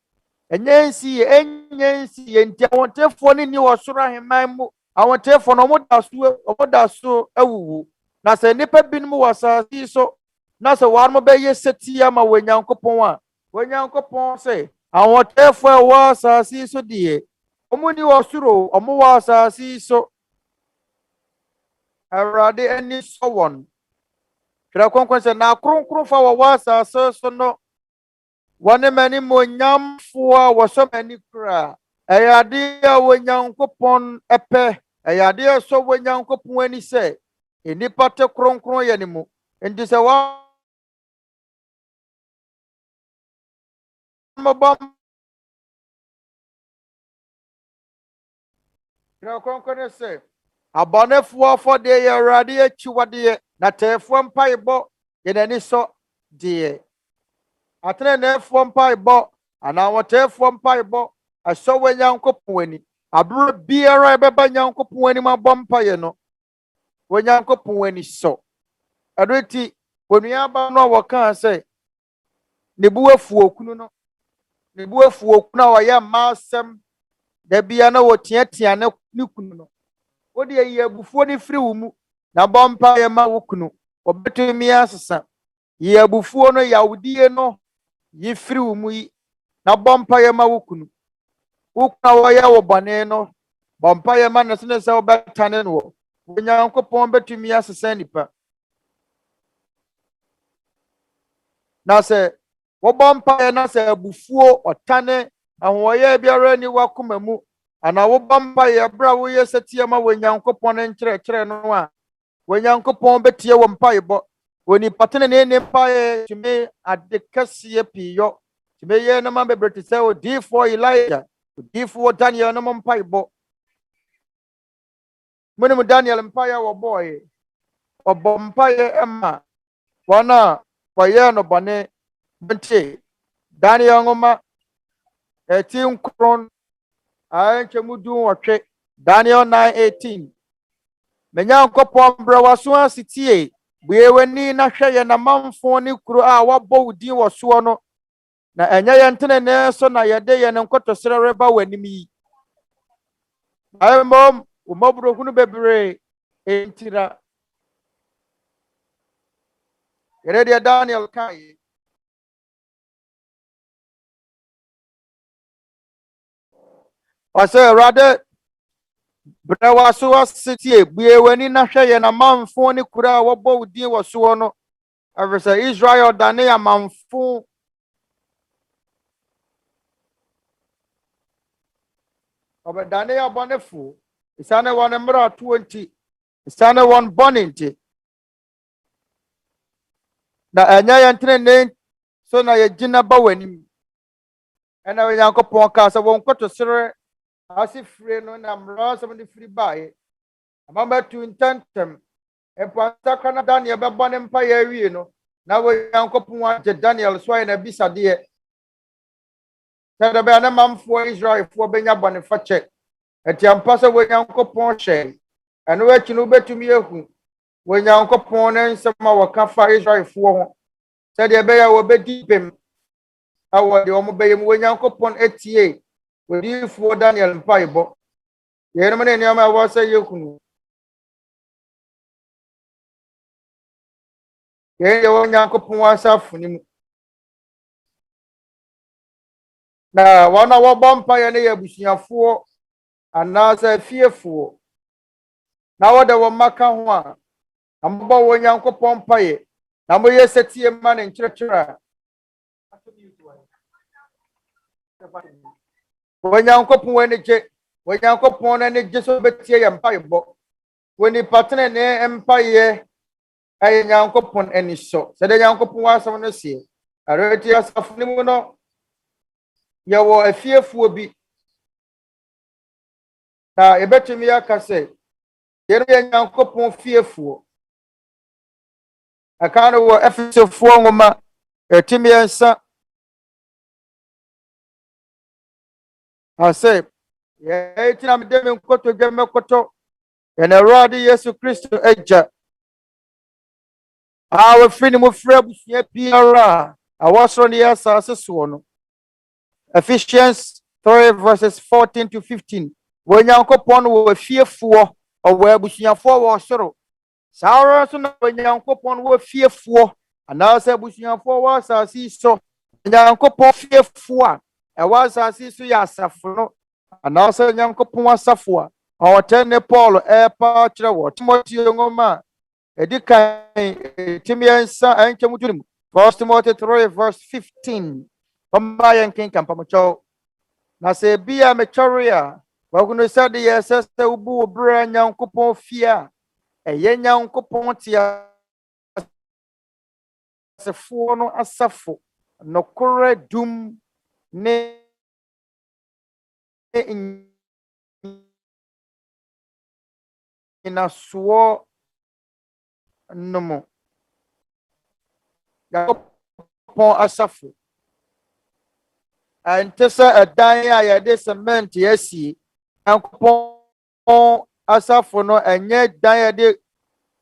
E: enti awotefo ne ni wɔsoro aheman mu awotefo no omoda so awuwu na sɛ nipa binom wɔ asase so na sɛ wɔn mo bɛyɛ setia ma Onyankopɔn a Onyankopɔn sɛ awotefo a wɔ asase so die omuni wasuro omo wasasi so Awurade ani so won kra konkon se na kronkron fa wasasi so no wone mani monyamfo a woso mani kra ayade a Onyankopɔn epe ayade so Onyankopɔn ani se enipa te kronkron ye ne mu enti se wa mobam Kronkron say abɔnefoɔ fɔde yɛ Awurade akyiwadeɛ na tɛɛfoɔ mpaebɔ yɛ n'ani sɔ deɛ ateneneefoɔ mpaebɔ anaa wɔtɛɛfoɔ mpaebɔ ɛsɔ wɔ Nyankopɔn ani abere biara ɛbɛba Nyankopɔn anim abɔ mpaeɛ no wɔ Nyankopɔn ani sɔ ɛno ti onuaba no a wɔkaa sɛ ne bu afuo kunu no ne bu afuo kunu a wɔyɛ Mmarasɛm da bia na wotiatia ne kunu no wode ayi abufuo ne firi wo mu na bɔmpa yɛ ma wo kunu obetumi asesa yi abufuo no yawdie no yi firi wo mu yi na bɔmpa yɛ ma wo kunu wɔyɛ wo bɔne no bɔmpa yɛ ma ne sene sɛ wobɛtane no Onyankopɔn betumi asesa nipa na sɛ wobɔmpa yɛ na sɛ abufuo ɔtane ahoyɛ biara ni wakoma mu ana wo bamba ye bra wo ye setie ma Onyankopɔn nkyerɛkyerɛ no a Onyankopɔn betie wo mpaebɔ oni patene ne mpae tumi adekase piyo tumi ye na ma bebrete sɛ odiifoɔ Elijah odiifoɔ Daniel no mpaebɔ Munim Daniel mpaye wo boy. Obo mpaye emma. Wana waye no bone bente. Daniel ngoma 18 kron ayenche mudu wotwe. Daniel 9:18. Nyankopɔn brɛ waso asitie. Bueweni na hwɛ yɛ na manfo ne kuro a wabɔ wudin wɔ soɔ no. Na ɛnyɛ yɛ ntenene so na yɛde yɛ ne nkɔtɔsrɛ reba w'anim yi. Ayɛmmom, umaburo bebree entira. Yɛde deɛ Daniel kae. Ɔsɛ Awurade brɛ waso asitie. Bueweni na hwɛ yɛ na manfo ne kuro a wabɔ wudin wɔ soɔ no. After Israel dane amanfo obedane abonefo isane won mra 20 isane won boninti na enya yentrene so na yegina ba wanim ena Nyankopɔn ka sɛ won kɔto sere asifire no na Mmarasɛm de firi bae amamba tu ntantem empansa kana Daniel be bone mpa ya wie no na Nyankopɔn agye Daniel so ayi na bisade Tada be na mamfo Israelfo benya bone fache eti ampa sɛ Nyankopɔn hye eno achi no betumi ehu Nyankopɔn ne nsɛm a wɔka fa Israelfo ho sɛ de be ya wo bedi pem awo de omo be yem Nyankopɔn etie odifo Daniel mpaebɔ yɛn mo ne nneɛma a wɔ sɛ yekunu yɛn yɛ Nyankopɔn asafo ni mu na wana wɔbɔ mpaeɛ ne yɛ abusuafoɔ anaasɛ fiefoɔ na wɔde wɔn maka ho a ambɔ Nyankopɔn mpaeɛ na moyɛ setie ma ne nkyerɛkyerɛ Nyankopɔn ne gye Nyankopɔn ne gye so betie yɛ mpaebɔ woni patene ne mpaeɛ ay Nyankopɔn ani so sɛ de Nyankopɔn asɛm no sie areti asafo ne mu no yawo afiefuo bi na ebetumi aka sɛ yɛre Nyankopɔn fiefuo aka no wɔ Efesofoɔ nwoma etimi ensa ase yɛtina me dem nkoto gemme koto yɛna Awurade Yesu Kristo agya awe fini mu frɛ busua biara a wɔsoro ne asase so no Ephesians 3 verses 14 to 15. Nyankopɔn wɔ fiefoɔ ɔwɔ abusuafoɔ wɔ soro. Saara so na Nyankopɔn wɔ fiefoɔ anaasɛ abusuafoɔ wɔ asase so. Nyankopɔn fiefoɔ a ɛwɔ asase so yɛ asafo no anaasɛ Nyankopɔn asafo a ɔwɔtɛ ne Paul ɛpa kyerɛ wɔ Timothy ngoma edikan timi ensa enkyɛm tunim 1 Timothy 3 verse 15. Pamba yankin kampamocho na se bia metwore a wakunu sade yesese ubu obra Nyankopɔn fia eye Nyankopɔn tia asefo no asafo no kore dum ne inaso nomo Nyankopɔn asafo antesa adan a yɛde cement yɛsi Nyankopɔn asafo no enye dan yɛde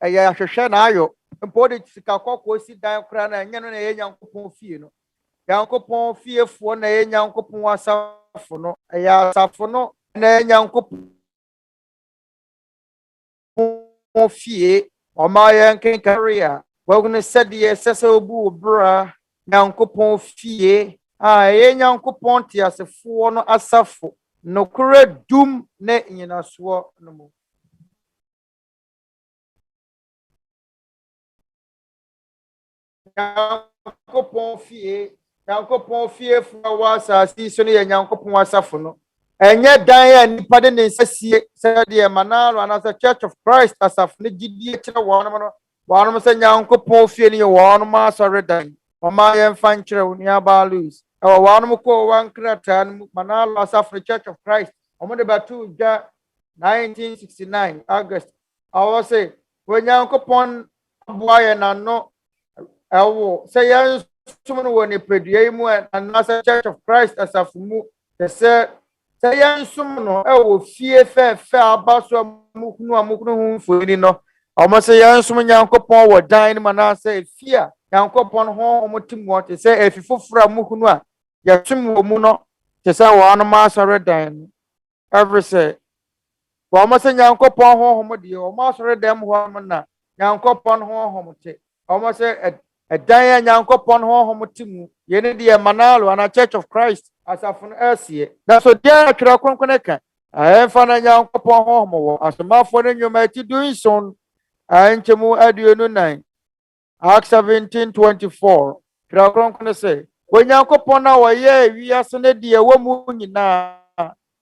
E: ɛyɛ ahwehwɛ na ayo mpo de sika kɔkɔ si dan kora na enye no na yɛ Nyankopɔn fie no Nyankopɔn fiefoɔ na yɛ Nyankopɔn asafo no ɛyɛ asafo no na yɛ Nyankopɔn fie ɔma yɛ nkenkaria wɔgunu sɛdeɛ sɛsɛ obu obra Nyankopɔn fie ye Nyankopɔn te asefoɔ no asafo no kore dum ne nyinasoɔ no mu Nyankopɔn fie fo wa asase so ne Nyankopɔn asafo no enye dan ya nipa de ne nsasie sɛ de manalo anasa Church of Christ asafo ne gidie kyerɛ wɔn no wɔn sɛ Nyankopɔn fie ne wɔn ma asɔre dan ɔma yɛn fa nkyerɛ wo nia balus wɔn mo kɔ wɔn krata no manalo asafo Church of Christ ɔmo de batu gya 1969 August. I was say when Nyankopɔn boy na no ɛwo sɛ yɛn som no wɔ nipadua yi mu anaasɛ Church of Christ Asafo mu sɛ yɛn som no ɛwɔ fie fɛɛfɛ aba so mukunu ho mfoni no ɔmo sɛ yɛn som Nyankopɔn wɔ dan no mu anaasɛ fie a Nyankopɔn ho ɔmo te mu te sɛ efi foforɔ a mukunu a yɛsom wɔ mu no te sɛ wɔn asɔre dan no every say wɔn sɛ Nyankopɔn ho ɔmo deɛ wɔn asɔre dan mu hɔ ɔmo na Nyankopɔn ho ɔmo te ɔmo sɛ ɛdan a Nyankopɔn ho ɔmo te mu yɛne deɛ manalo ana Church of Christ Asafo no ɛsie na so deɛ atwerɛ kronkron ka ɛmfa na Nyankopɔn ho ɔmo wɔ asomafo no nnwuma ti dunson nkyɛmu aduonu nan Acts 17:24 twerɛ kronkron sɛ Onyankopɔn a wɔyɛ wiase ne deɛ ɛwɔ mu nyinaa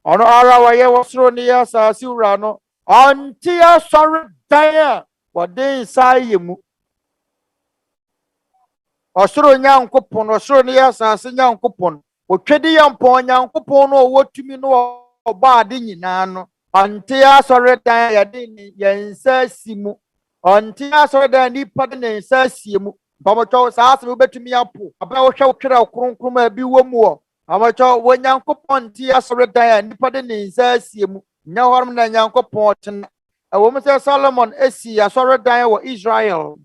E: ɔno ara wɔyɛ wɔsoro ne asase wura no ɔnte asɔre dan a wɔde nsa ayɛ mu ɔsoro Nyankopɔn ɔsoro ne asase Nyankopɔn otwedi yɛ mpɔn Nyankopɔn no ɔwɔ tumi no ɔbɔ ade nyinaa no ɔnte asɔre dan a yɛde yɛn nsa asi mu ɔnte asɔre dan nipa de ne nsa asie mu bɔmɔtɔ saa asɛm wobɛtumi apo aba wohwɛ wo twerɛ kronkron a bi wɔ mu wɔ bɔmɔtɔ wɔ Nyankopɔn nte asɔre dan a nipa de ne nsa asie mu nya hɔrom na Nyankopɔn tena ɛwɔ mu sɛ Solomon asi asɔre dan wɔ Israel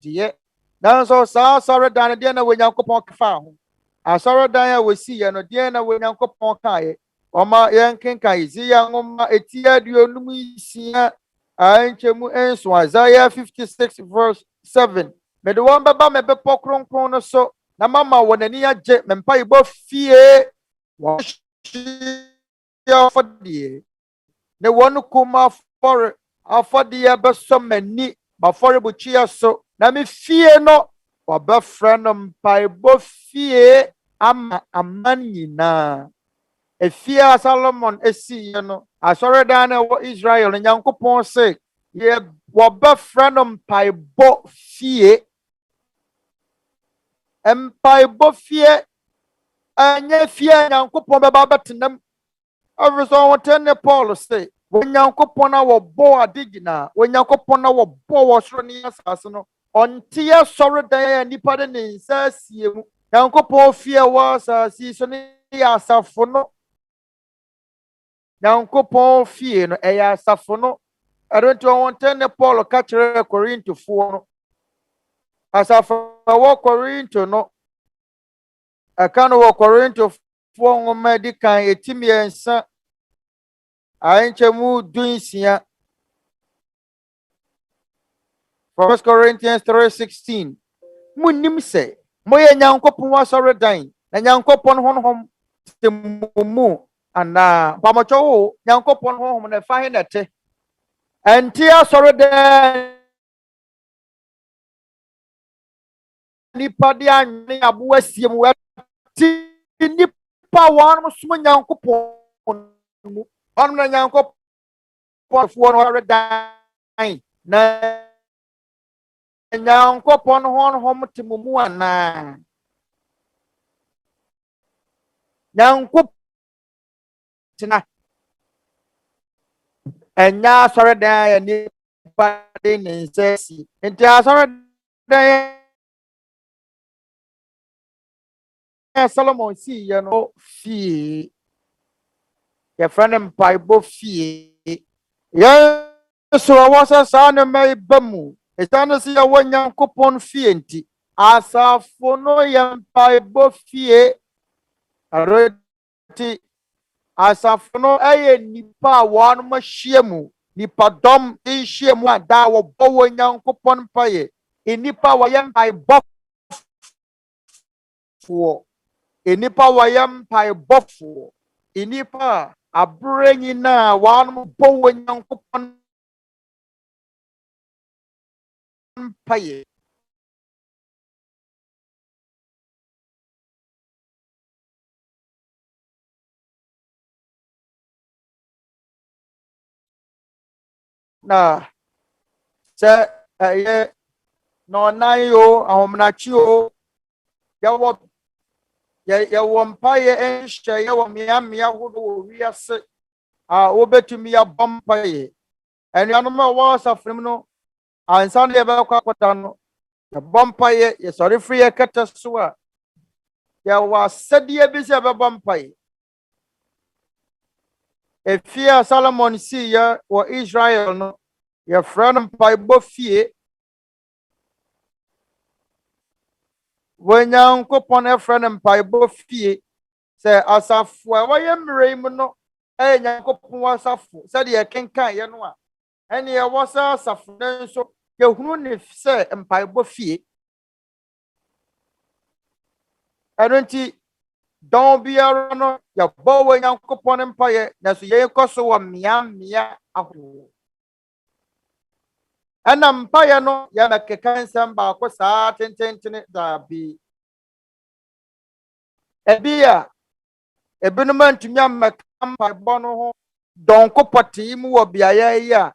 E: deɛ nanso saa asɔre dan no deɛ na wɔ Nyankopɔn kafa ho asɔre dan a wɔsi yɛ no deɛ na wɔ Nyankopɔn kaeɛ ɔma yɛn kenkan Isaia nwoma eti aduonum nsia nkyɛmu nso Isaiah 56:7 mede wɔn bɛba me bepɔ kronkron no so na mama wɔ n'ani agye me mpaebɔ fie wɔhyɛ afɔdeɛ ne wɔn kuma afɔdeɛ bɛsɔ m'ani m'afɔrebukyia so na me fie no wɔbɛfrɛ no mpaebɔ fie ama aman nyinaa efie a Solomon esi no asɔredan na wɔ Israel no Nyankopɔn sɛ wɔbɛfrɛ no mpaebɔ fie mpaebɔ fie ɛnyɛ fie a Nyankopɔn bɛba bɛtenam ɛfiri sɛ ɔwɔtɛ ne Paul sɛ Onyankopɔn a wɔbɔ ade gyinaa Onyankopɔn a wɔbɔ wɔsoro ne asase no ɔnte asɔredan a nipa de ne nsa asie mu Nyankopɔn fie wɔ asase so ne yɛ asafo no Nyankopɔn fie no ɛyɛ asafo no ɛno nti ɔwɔntɛ ne Paul ka kyerɛ Korintofoɔ no asafo a wɔ Korinto no ɛka no wɔ Korintofoɔ nwoma di kan etimiɛnsa ahenkyɛmu dunsia 1 Corinthians 3:16 munnim sɛ moyɛ Nyankopɔn asɔredan na Nyankopɔn honhom te mu ana bamɔtɔ wo Nyankopɔn honhom na fa he na te ɛnte asɔredan nipa de anwene aboa sie mu ti nipa wɔn som Nyankopɔn mu ɔno na Nyankopɔn foɔ no ɔredan na Nyankopɔn honhom te mu ana Nyankopɔn tena ɛnya asɔredan ya nipa de ne nsa asi nti asɔredan Solomon si yɛ no fie yɛfrɛ no mpaebɔ fie yɛn so wɔwɔ sɛ saa nneɛma yi ba mu ɛsiane sɛ yɛwɔ Nyankopɔn fie nti asafo no yɛ mpaebɔ fie arɛti asafo no ɛyɛ nipa a wɔn ahyia mu nipa dɔm ahyia mu a da wɔbɔ wɔ Nyankopɔn mpaeɛ nipa a wɔyɛ mpaebɔfoɔ nipa a wɔyɛ mpaebɔfoɔ nipa a abere nyinaa wɔn bɔ wɔ Nyankopɔn mpaeɛ na sɛ ɛyɛ na ɔnan o ahomenakyi o yɛwɔ ya wampaye enhye ya wamia hodo wo wiase wobetumi ya bompaye enu ma wo safrim no ansan de be kwa kwata no ya bompaye ya sorry free ya kata so a ya wasade bi se be bompaye efia Solomon si ya wo Israel no ya friend mpaebɔ fie Onyankopɔn efrɛ mpaebɔ fie sɛ asafo a wɔyɛ mmerɛ mu no Nyankopɔn asafo sɛ de kenkan ye no a ene ye wo sa asafo ne nso ye hunu ne sɛ mpaebɔ fie ɛnti don biara no ya bɔ Onyankopɔn mpaye na so ye kɔso wɔ mmea aho ana mpaye no ya mekeka nsɛm baako saa tententene da bi ebia ebinom antumi ameka mpaebɔ no ho donko pɔtee mu wɔ biaye yi a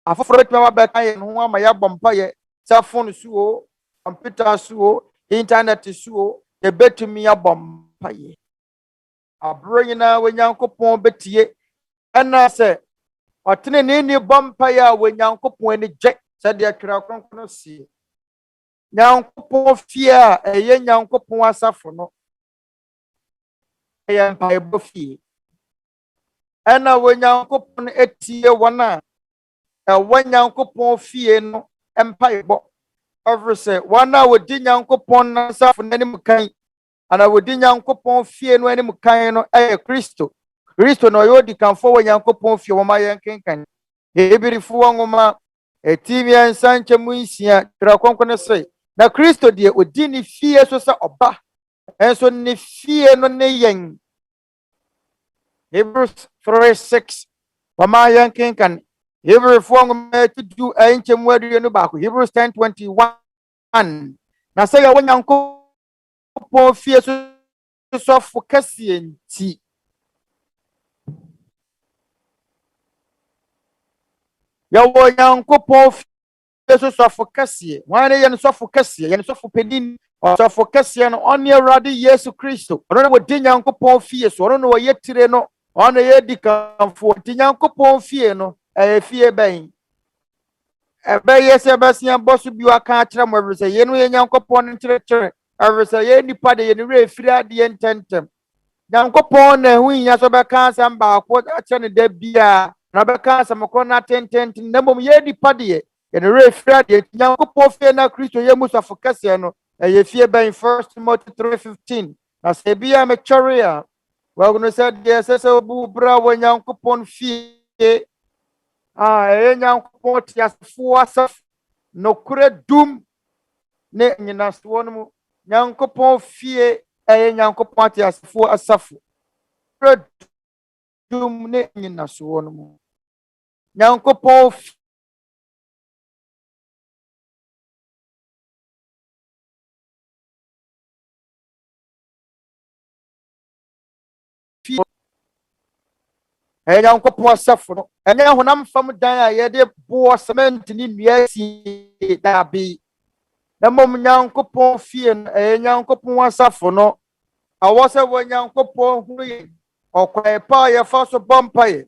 E: afoforo tuma ba bɛka ye no ho ama ya bɔ mpaye sa phone suo computer suo internet suo ebetumi abɔ mpaye abro nyina Onyankopɔn betie ana sɛ ɔtene ni bɔ mpaye a Onyankopɔn ani gye sɛ de atwira kronkron si Nyankopɔn fie a ɛyɛ Nyankopɔn asafo no ɛyɛ mpaebɔ fie ana Onyankopɔn etie wɔn a ɛwɔ Nyankopɔn fie no mpaebɔ every say wɔn a wodi Nyankopɔn asafo n'anim kan ana wodi Nyankopɔn fie no anim kan no ɛyɛ Kristo na ɔyɛ odi kanfo wɔ Nyankopɔn fie wɔn ayɛ nkenkan Hebreefo nwoma etimia nsanche mu nsia tira kronkron sɛ na Kristo de odi ne fie so sɛ ɔba enso ne fie no ne yɛn Hebrews 3:6 wɔn ayɛ nkenkan Hebreefo nwoma etudu ɛnkyɛ mu aduonu baako Hebrews 10:21 na sɛ yɛ wɔ Nyankopɔn fie so sɔfo kɛseɛ nti yɛwɔ Nyankopɔn fie so sɔfo kɛseɛ wɔn ne yɛ no sɔfo kɛseɛ yɛ no sɔfo pedin sɔfo kɛseɛ no ɔne Awurade Yesu Kristo ɔno na wɔdi Nyankopɔn fie so ɔno na wɔyɛ tire no ɔno na yɛ di kanfo nti Nyankopɔn fie no ɛyɛ fie bɛn ɛbɛyɛ sɛ bɛsia bɔ so bi aka akyerɛ mo ɛwere sɛ yɛ no yɛ Nyankopɔn nkyerɛkyerɛ ɛwere sɛ yɛ nipa de yɛ no werɛ firi adeɛ ntɛntɛm Nyankopɔn na ɛho hia sɛ bɛka asɛm baako akyerɛ ne da bia na bɛka asɛm korɔ no atententen na mmom yɛ nipa de yɛ no werɛ firi adeɛ Nyankopɔn fie na Kristo yɛ mu sɔfo kɛseɛ no ɛyɛ fie bɛn 1 Timothy 3:15 na sɛ bia metwɔre a wɔgono sɛ deɛ sɛ sɛ obu bra wɔ Nyankopɔn fie ɛyɛ Nyankopɔn teasefoɔ asafo nokora dum ne nyinasoɔ no mu Nyankopɔn fie ɛyɛ Nyankopɔn teasefoɔ asafo nokora dum ne nyinasoɔ no mu Nyankopɔn fie ɛyɛ Nyankopɔn asafo no ɛnyɛ honam fam dan a yɛde boɔ cement ne nnua si dabi na mmom Nyankopɔn fie no ɛyɛ Nyankopɔn asafo no awɔ sɛ wɔ Nyankopɔn hunu yɛ ɔkwan pa a yɛfa so bɔ mpaeɛ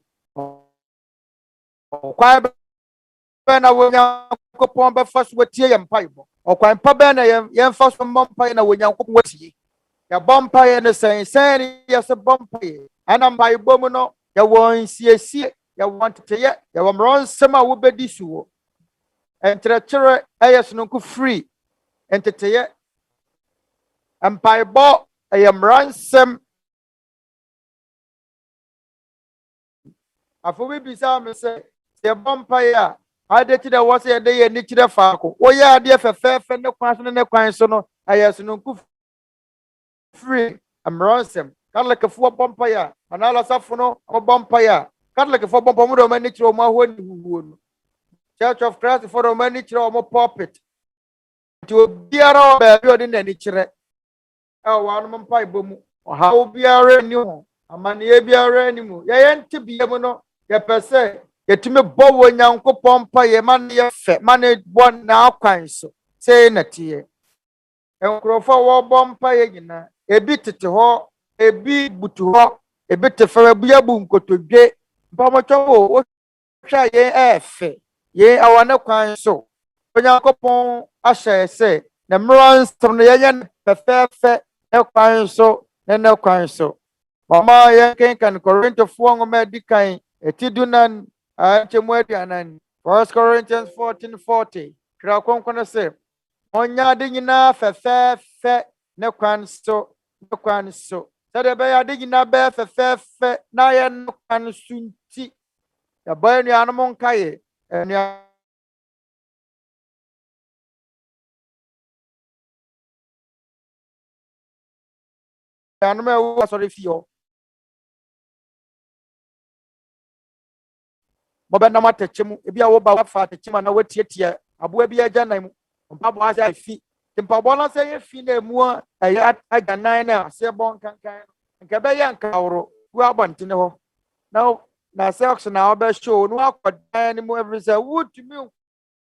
E: ɔkwan bɛn na wɔ Nyankopɔn bɛfa so wɔtie yɛ mpaebɔ ɔkwan pa bɛn na yɛmfa so mmɔ mpaeɛ na wɔ Nyankopɔn wɔtie yɛbɔ mpaeɛ no sɛn ne yɛsɛ bɔ mpaeɛ ɛna mpaebɔ mu no yɛwɔ nsiesie yɛwɔ nteteyɛ yɛwɔ mmorɔnsɛm a wobɛdi so wɔ ntrɛkyerɛ ɛyɛ sononko free nteteyɛ mpaebɔ ɛyɛ mmorɔnsɛm afɔ bi bisa me sɛ yɛbɔ mpaeɛ a ade ti dɛ wɔ sɛ yɛde yɛ ani kyerɛ faako woyɛ adeɛ fɛfɛɛfɛ ne kwan so ne kwan so no ɛyɛ sononko free mmorɔnsɛm Katolikafoɔ bɔ mpaeɛ a analasafo no bɔ mpaeɛ a Katolikafoɔ bɔ mpaeɛ mu de wɔn ani kyerɛ wɔn ahɔ ne huhuo no Church of Christ for wɔn ani kyerɛ wɔn pulpit nti obiara wɔ baabi a ɔde n'ani kyerɛ ɛwɔ wɔn mpaebɔ mu ɔhaw biara ni ho amanneɛ biara ni mu yɛyɛ nte bia mu no yɛpɛ sɛ yɛtumi bɔ wɔ Nyankopɔn mpaeɛ ma ne yɛ fɛ ma ne bɔ n'akwan so sɛ na teɛ nkurɔfoɔ a wɔbɔ mpaeɛ nyinaa ebi tete hɔ, ebi butu hɔ, ebi te fam, ebi abu nkotodwe. Mpamocho wo hwɛ yɛn ɛɛfɛ, yɛn awɔ ne kwan so. Onyankopɔn ahyɛ sɛ na mmaransɛm no yɛyɛ no fɛfɛɛfɛ ne kwan so ne kwan so. Mama yɛn kenkan Korintofoɔ nwoma adi kan eti dunan nkyɛmu aduanan. 1 Corinthians 14:40. Kra kronkron sɛ ɔnyɛ ade nyinaa fɛfɛɛfɛ ne kwan so ne kwan so. Sɛdeɛ ɛbɛyɛ ade nyinaa bɛyɛ fɛfɛɛfɛ na yɛ ne kwan so nti. Yɛbɔ anuanom nkaeɛ. Anuanom a ɛwɔ asɔre fie hɔ. Mobɛnam atɛkyɛ mu, ebi a woba wafa atɛkyɛ mu na watiatia aboa bi agya nan mu. Mpaebɔ ase afi. Mpaebɔ no sɛ yɛ fi na emu ɛyɛ agya nan na ase bɔ nkankan. Nka bɛyɛ nkaworo wo abɔntene hɔ. Na sɛ na ɔbɛhyew no akɔdan ne mu every sɛ wotumi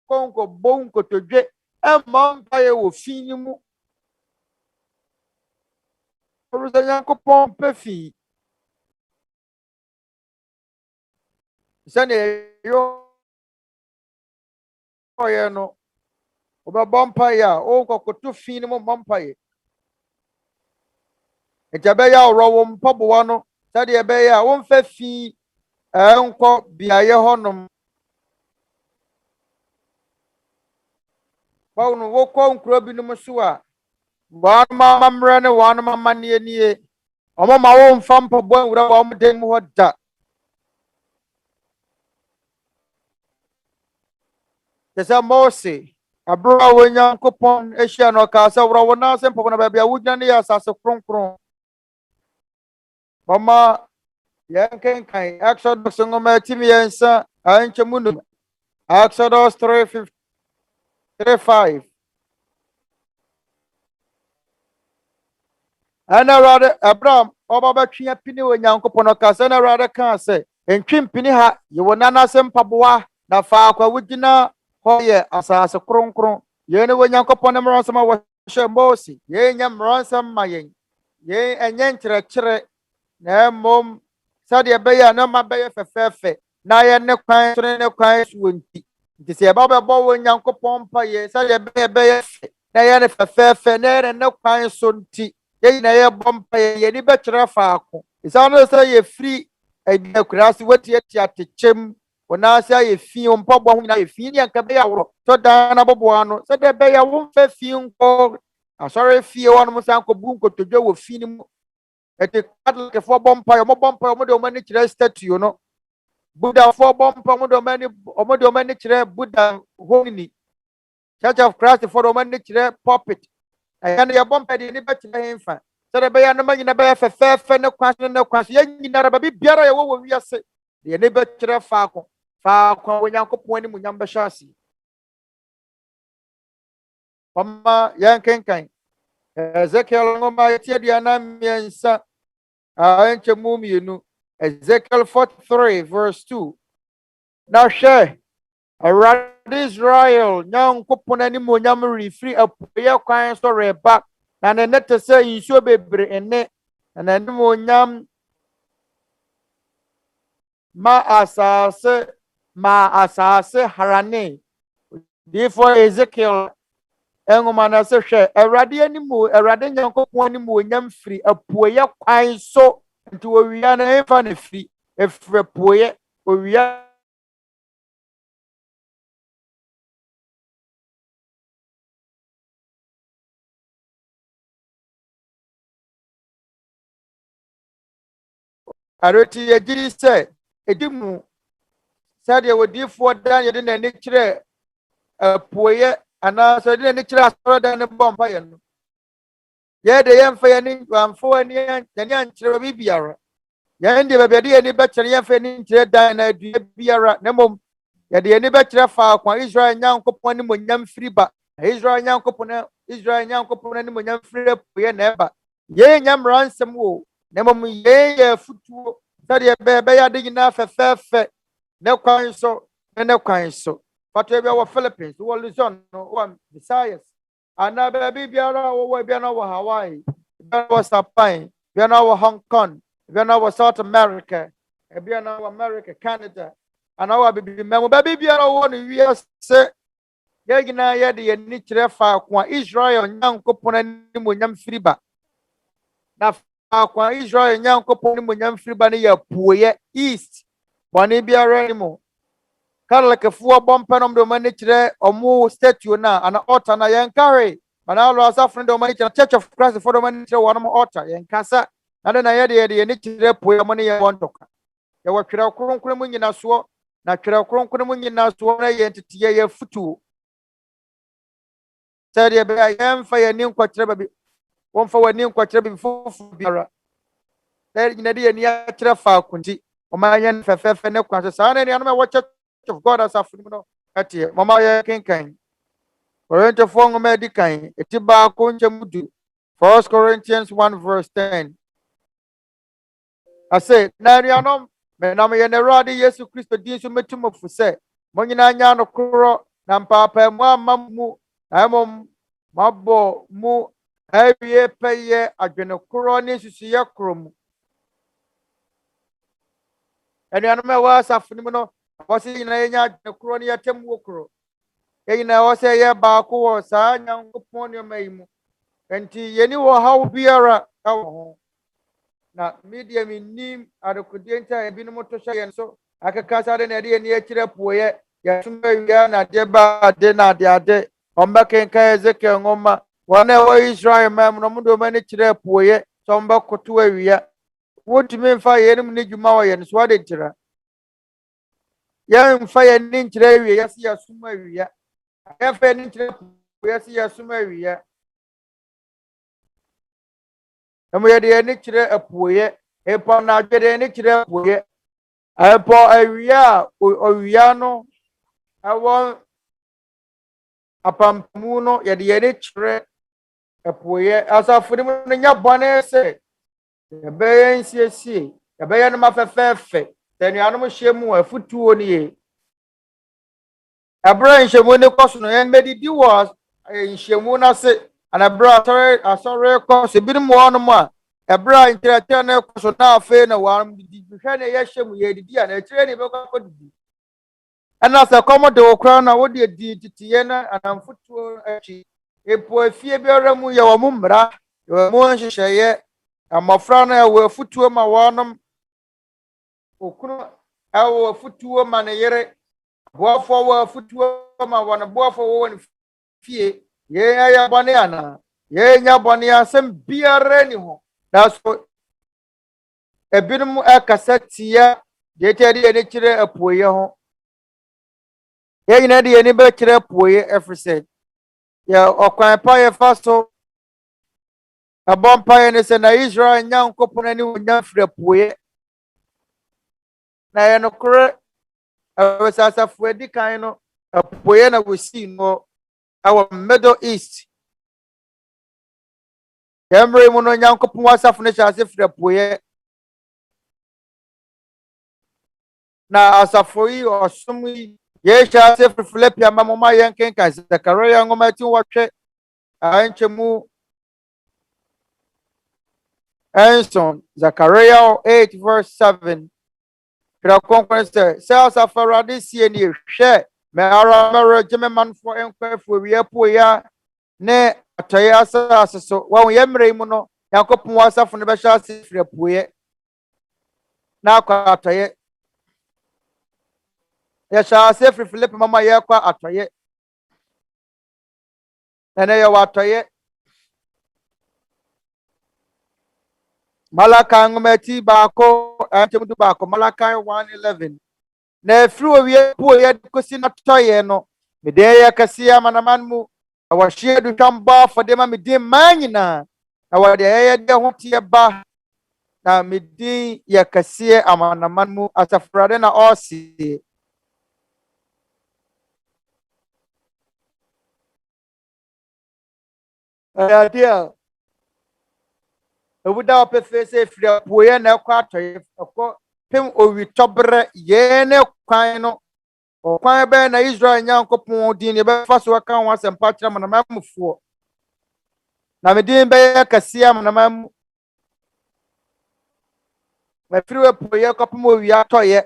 E: nkɔnkɔ bɔ nkotodwe ɛmma mpaeɛ wɔ fi ne mu. Ɔrusɛ Nyankopɔn pɛ fi. Sɛnea yɛyɛ no wobɛbɔ mpaeɛ a wonkɔkoto fi no mu mmɔ mpaeɛ. Nti ɛbɛyɛ a worɔ wo mpaboa no sɛdeɛ ɛbɛyɛ a womfa fi nkɔ beaeɛ hɔnom. Wɔn wokɔ nkuro binom so a wɔn amammerɛ ne wɔn amanneɛ nie. Ɔmo ma womfa mpaboa nwura wɔn dan mu hɔ da. Sɛ Mose abere a Onyankopɔn ahyia no ɔkaa sɛ worɔ wo nan ase mpaboa na baabi a wogyina ne yɛ asase kronkron. Mama yɛn kenkan Exodus nwoma atimi yɛnsa nkyɛmu num. Exodus 3:5. Ɛna Awurade Abraham ɔba bɛtwe apini Onyankopɔn ɔkaa sɛ na Awurade kaa sɛ ntwe mpini ha yɛwɔ nan ase mpaboa na faako a wogyina hɔ yɛ asase kronkron. Yɛn ne Onyankopɔn ne mmaransɛm a wɔhyɛ Mose. Yɛn nyɛ mmaransɛm ma yɛn. Yɛn ɛnyɛ nkyerɛkyerɛ na mmom sɛdeɛ ɛbɛyɛ a na ma bɛyɛ fɛfɛɛfɛ na yɛ ne kwan so ne kwan so wɔ nti. Nti sɛ yɛba bɛbɔ Onyankopɔn mpaeɛ sɛdeɛ ɛbɛyɛ fɛ na yɛ ne fɛfɛɛfɛ na yɛ ne kwan so nti. Yɛn nyinaa yɛbɔ mpaeɛ yɛni bɛkyerɛ faako. Ɛsiane no sɛ yɛfiri akuraase watiatia tekyɛm. Onase aye fi mpaboa ho nyinaa yɛ fi ne anka bɛyɛ aworɔ to dan na boboa no sɛ de bɛyɛ womfa fi nkɔ asɔre fie wɔnom san kɔ bu nkotodwe wɔ fi ne mu. Ɛte Catholicfoɔ bɔ mpaeɛ ɔmo bɔ mpaeɛ ɔmo de ɔmo ani kyerɛ statue no. Buddhafoɔ bɔ mpaeɛ ɔmo de ɔmo ani kyerɛ Buddha homini. Church of Christ for ɔmo ani kyerɛ pulpit. Ɛyɛ no yɛbɔ mpaeɛ de ne bɛkyerɛ hemfa sɛ de bɛyɛ no ma nyina bɛyɛ fɛfɛɛfɛ ne kwan so ne kwan so yɛn nyinaa baabi biara yɛwɔ wɔ wiase deɛ ne bɛkyerɛ faako. Faako Onyankopɔn anim nyam bɛhyɛ ase. Mama yɛn kenkan Ezekiel nwoma eti aduanan mmiɛnsa nkyɛmu mmienu. Ezekiel 43:2. Na hwɛ Awurade Israel Nyankopɔn anim nyam refiri apueɛ kwan so reba na ne ne te sɛ nsuo bebree nne na n'anim nyam ma asase harane. Therefore Ezekiel nwoma na sɛ hwɛ Awurade anim Awurade Nyankopɔn anim nyam firi apueɛ kwan so nti owia na emfa ne firi efiri apueɛ owia areti yɛgyiri sɛ edimu sɛdeɛ wodiifoɔ dan yɛde n'ani kyerɛ apueɛ anaasɛ yɛde n'ani kyerɛ asɔredan ne bɔ mpaeɛ no. Yɛde yɛmfa yɛni wamfo ani ankyerɛ baabi biara. Yɛn deɛ baabi yɛde yɛni bɛkyerɛ yɛmfa yɛni nkyerɛ dan na adua biara na mmom yɛde yɛni bɛkyerɛ faako a Israel Nyankopɔn anim onyam firi ba. Israel Nyankopɔn anim onyam firi apueɛ na ɛba. Yɛn nya mmaransɛm wɔ na mmom yɛn yɛ afutuo sɛdeɛ bɛyɛ ade nyinaa fɛfɛɛfɛ ne kwan so ne kwan so. Fatwa bi wɔ Philippines wɔ Luzon wɔ Visayas anaa baabi biara wɔwɔ biara wɔ Hawaii ebiana Japan, ebiana Hong Kong, ebiana South America, ebiana America, Canada, and our baby memo baby biara won wi ase ye gina ye de ni kire fa kwa Israel Nyankopɔn anim onyam firiba na fa kwa Israel Nyankopɔn anim onyam firiba ne ya puoye east bɔne biara ni mo Karlekefo bompenom do mani kire omu statue na ana altar na yen carry manalo asafo do mani kire Church of Christ for do mani kire wonom altar yen kasa na de na ye ni kire puoye mo ne ye wontoka ye wo twere kronkron mu nyina so na twere kronkron mu nyina so na ye ntete ye futu sɛ be yen fa ye ni nkwakire ba bi won fa wani nkwakire bi fufu biara na nyina de ye ni akire fa kunti o ma yen fefefe ne kwa so sa na ni anoma wo Church of God Asafo atie mama ye kenkan Corinthians 4 ngoma di kan etiba ko nchemudu 1 Corinthians 1 verse 10 ase na rianom me na me ye ne rade Yesu Kristo din so metum fu se mo nyina nya no koro na mpapa mu amamu amom mabo mu awie peye adwene koro ne susu ye krom anuanom e wa Asafo no wasi nyina ye nya adwene koro ne yatem wo koro yina wose ye ba ko wo sa Nyankopɔn ne mayimu enti yeni wo hawo biara ka wo na media minim adokudie nta ebinom to hye yen so akaka sa de na de ni akire poye ya suma wia na de ba de na de ade omba kenka Ezekiel ngoma wana wo Israel mam no mudo mani kire poye so omba koto awia wotumi mfa yenim ne dwuma wo yen so ade ntira ya mfa yen ni nkire awia ya si ya suma awia efe ni nkire poye si ya suma awia emu ye de ni kire apoye epo na adwede ni kire apoye epo awia owia no awon apampamu no ye de ni kire apoye Asafo ni mo nya bone se ye be nsiesie ye be ye no mafefefe tenuanom hyemu afutuo ni ye abra nhyemu ni koso no yen medidi was nhyemu na se anabra asore koso binim wonom a ebra nkyerɛkyerɛ na koso na afe na waram didi hwɛ na ye hyemu ye didi a na kyerɛ ni be ko didi ana se komo de okra na wode di titiye na anamfutuo achi epo afie biara mu ye wo mmra ye mo nhyehyɛye amofra na wo afutuo ma wonom okunu awo afutuo ma ne yere boafo wo afutuo ma wona boafo wo won fie ye ya bone ana ye nya bone asem biara ni ho na so ebinum akasa tia ye tede ne kire apoye ho ye nyina de ni be kire apoye efrise ya okwan pa ye faso abon pa ye ne se na Israel Nyankopɔn ani wonya fira apoye na ye no kore Asafo edi kan no apoye na wosi no our Middle East Yemre mu no Nyankopɔn Asafo ne hyase fira apoye na Asafo yi osom yi ye hyase fira Filipia mamoma yen kenka Zakaria ngoma ti wotwe anchemu Enson Zakaria 8 verse 7 Kira konference se Asafo Awurade sie ni hwe me ara mero jeme manfo enkwafu wi apoya ne atoye asase so wa yemre mu no Nyankopɔn Asafo ne be hyase fira apoye na akwa atoye ya hyase fira Filipi mama ye kwa atoye ene ye watoye Malaka ngometi bako antemudu bako Malaka 1:11 na efiri owie poye kosi na toye no me de ye kase amanaman mu awahye du twamba fode ma me din manyina na wade ye de ho tie ba na me din ye kase amanaman mu asafrade na osi adia Ewuda opefese fira poye na kwa atoye akọ pem owi tobre ye ne kwan no okwan be na Israel Nyankopɔn din ne be fa so aka ho asempa kire manamafo na me din bɛyɛ kɛseɛ amanaman mu. Mafiri apueeɛ kɔpem owia atɔeɛ.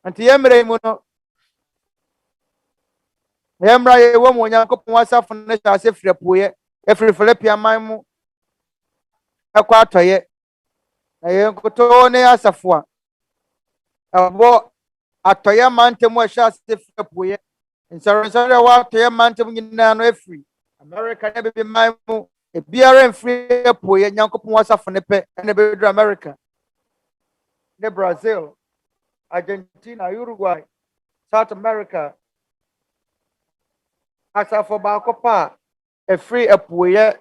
E: Nti yɛmmerɛ mu no, yɛmmra yɛwɔ mu Onyankopɔn asafo no hyɛ ase firi apueeɛ, ɛfiri Filipiaman mu ɛkɔ atɔeɛ. Na yɛnkotoo ne asafo a ɛwɔ atɔeɛ mantam a ɛhyɛ ase firi apueeɛ. Nsɔrensɔre a ɛwɔ atɔeɛ mantam nyinaa no ɛfiri America ne Bibiman mu. Ebiara mfiri apueeɛ Nyankopɔn asafo ne pɛ ɛna ɛbɛduru America ne Brazil, Argentina, Uruguay, South America. Asafo baako pa a ɛfiri apueeɛ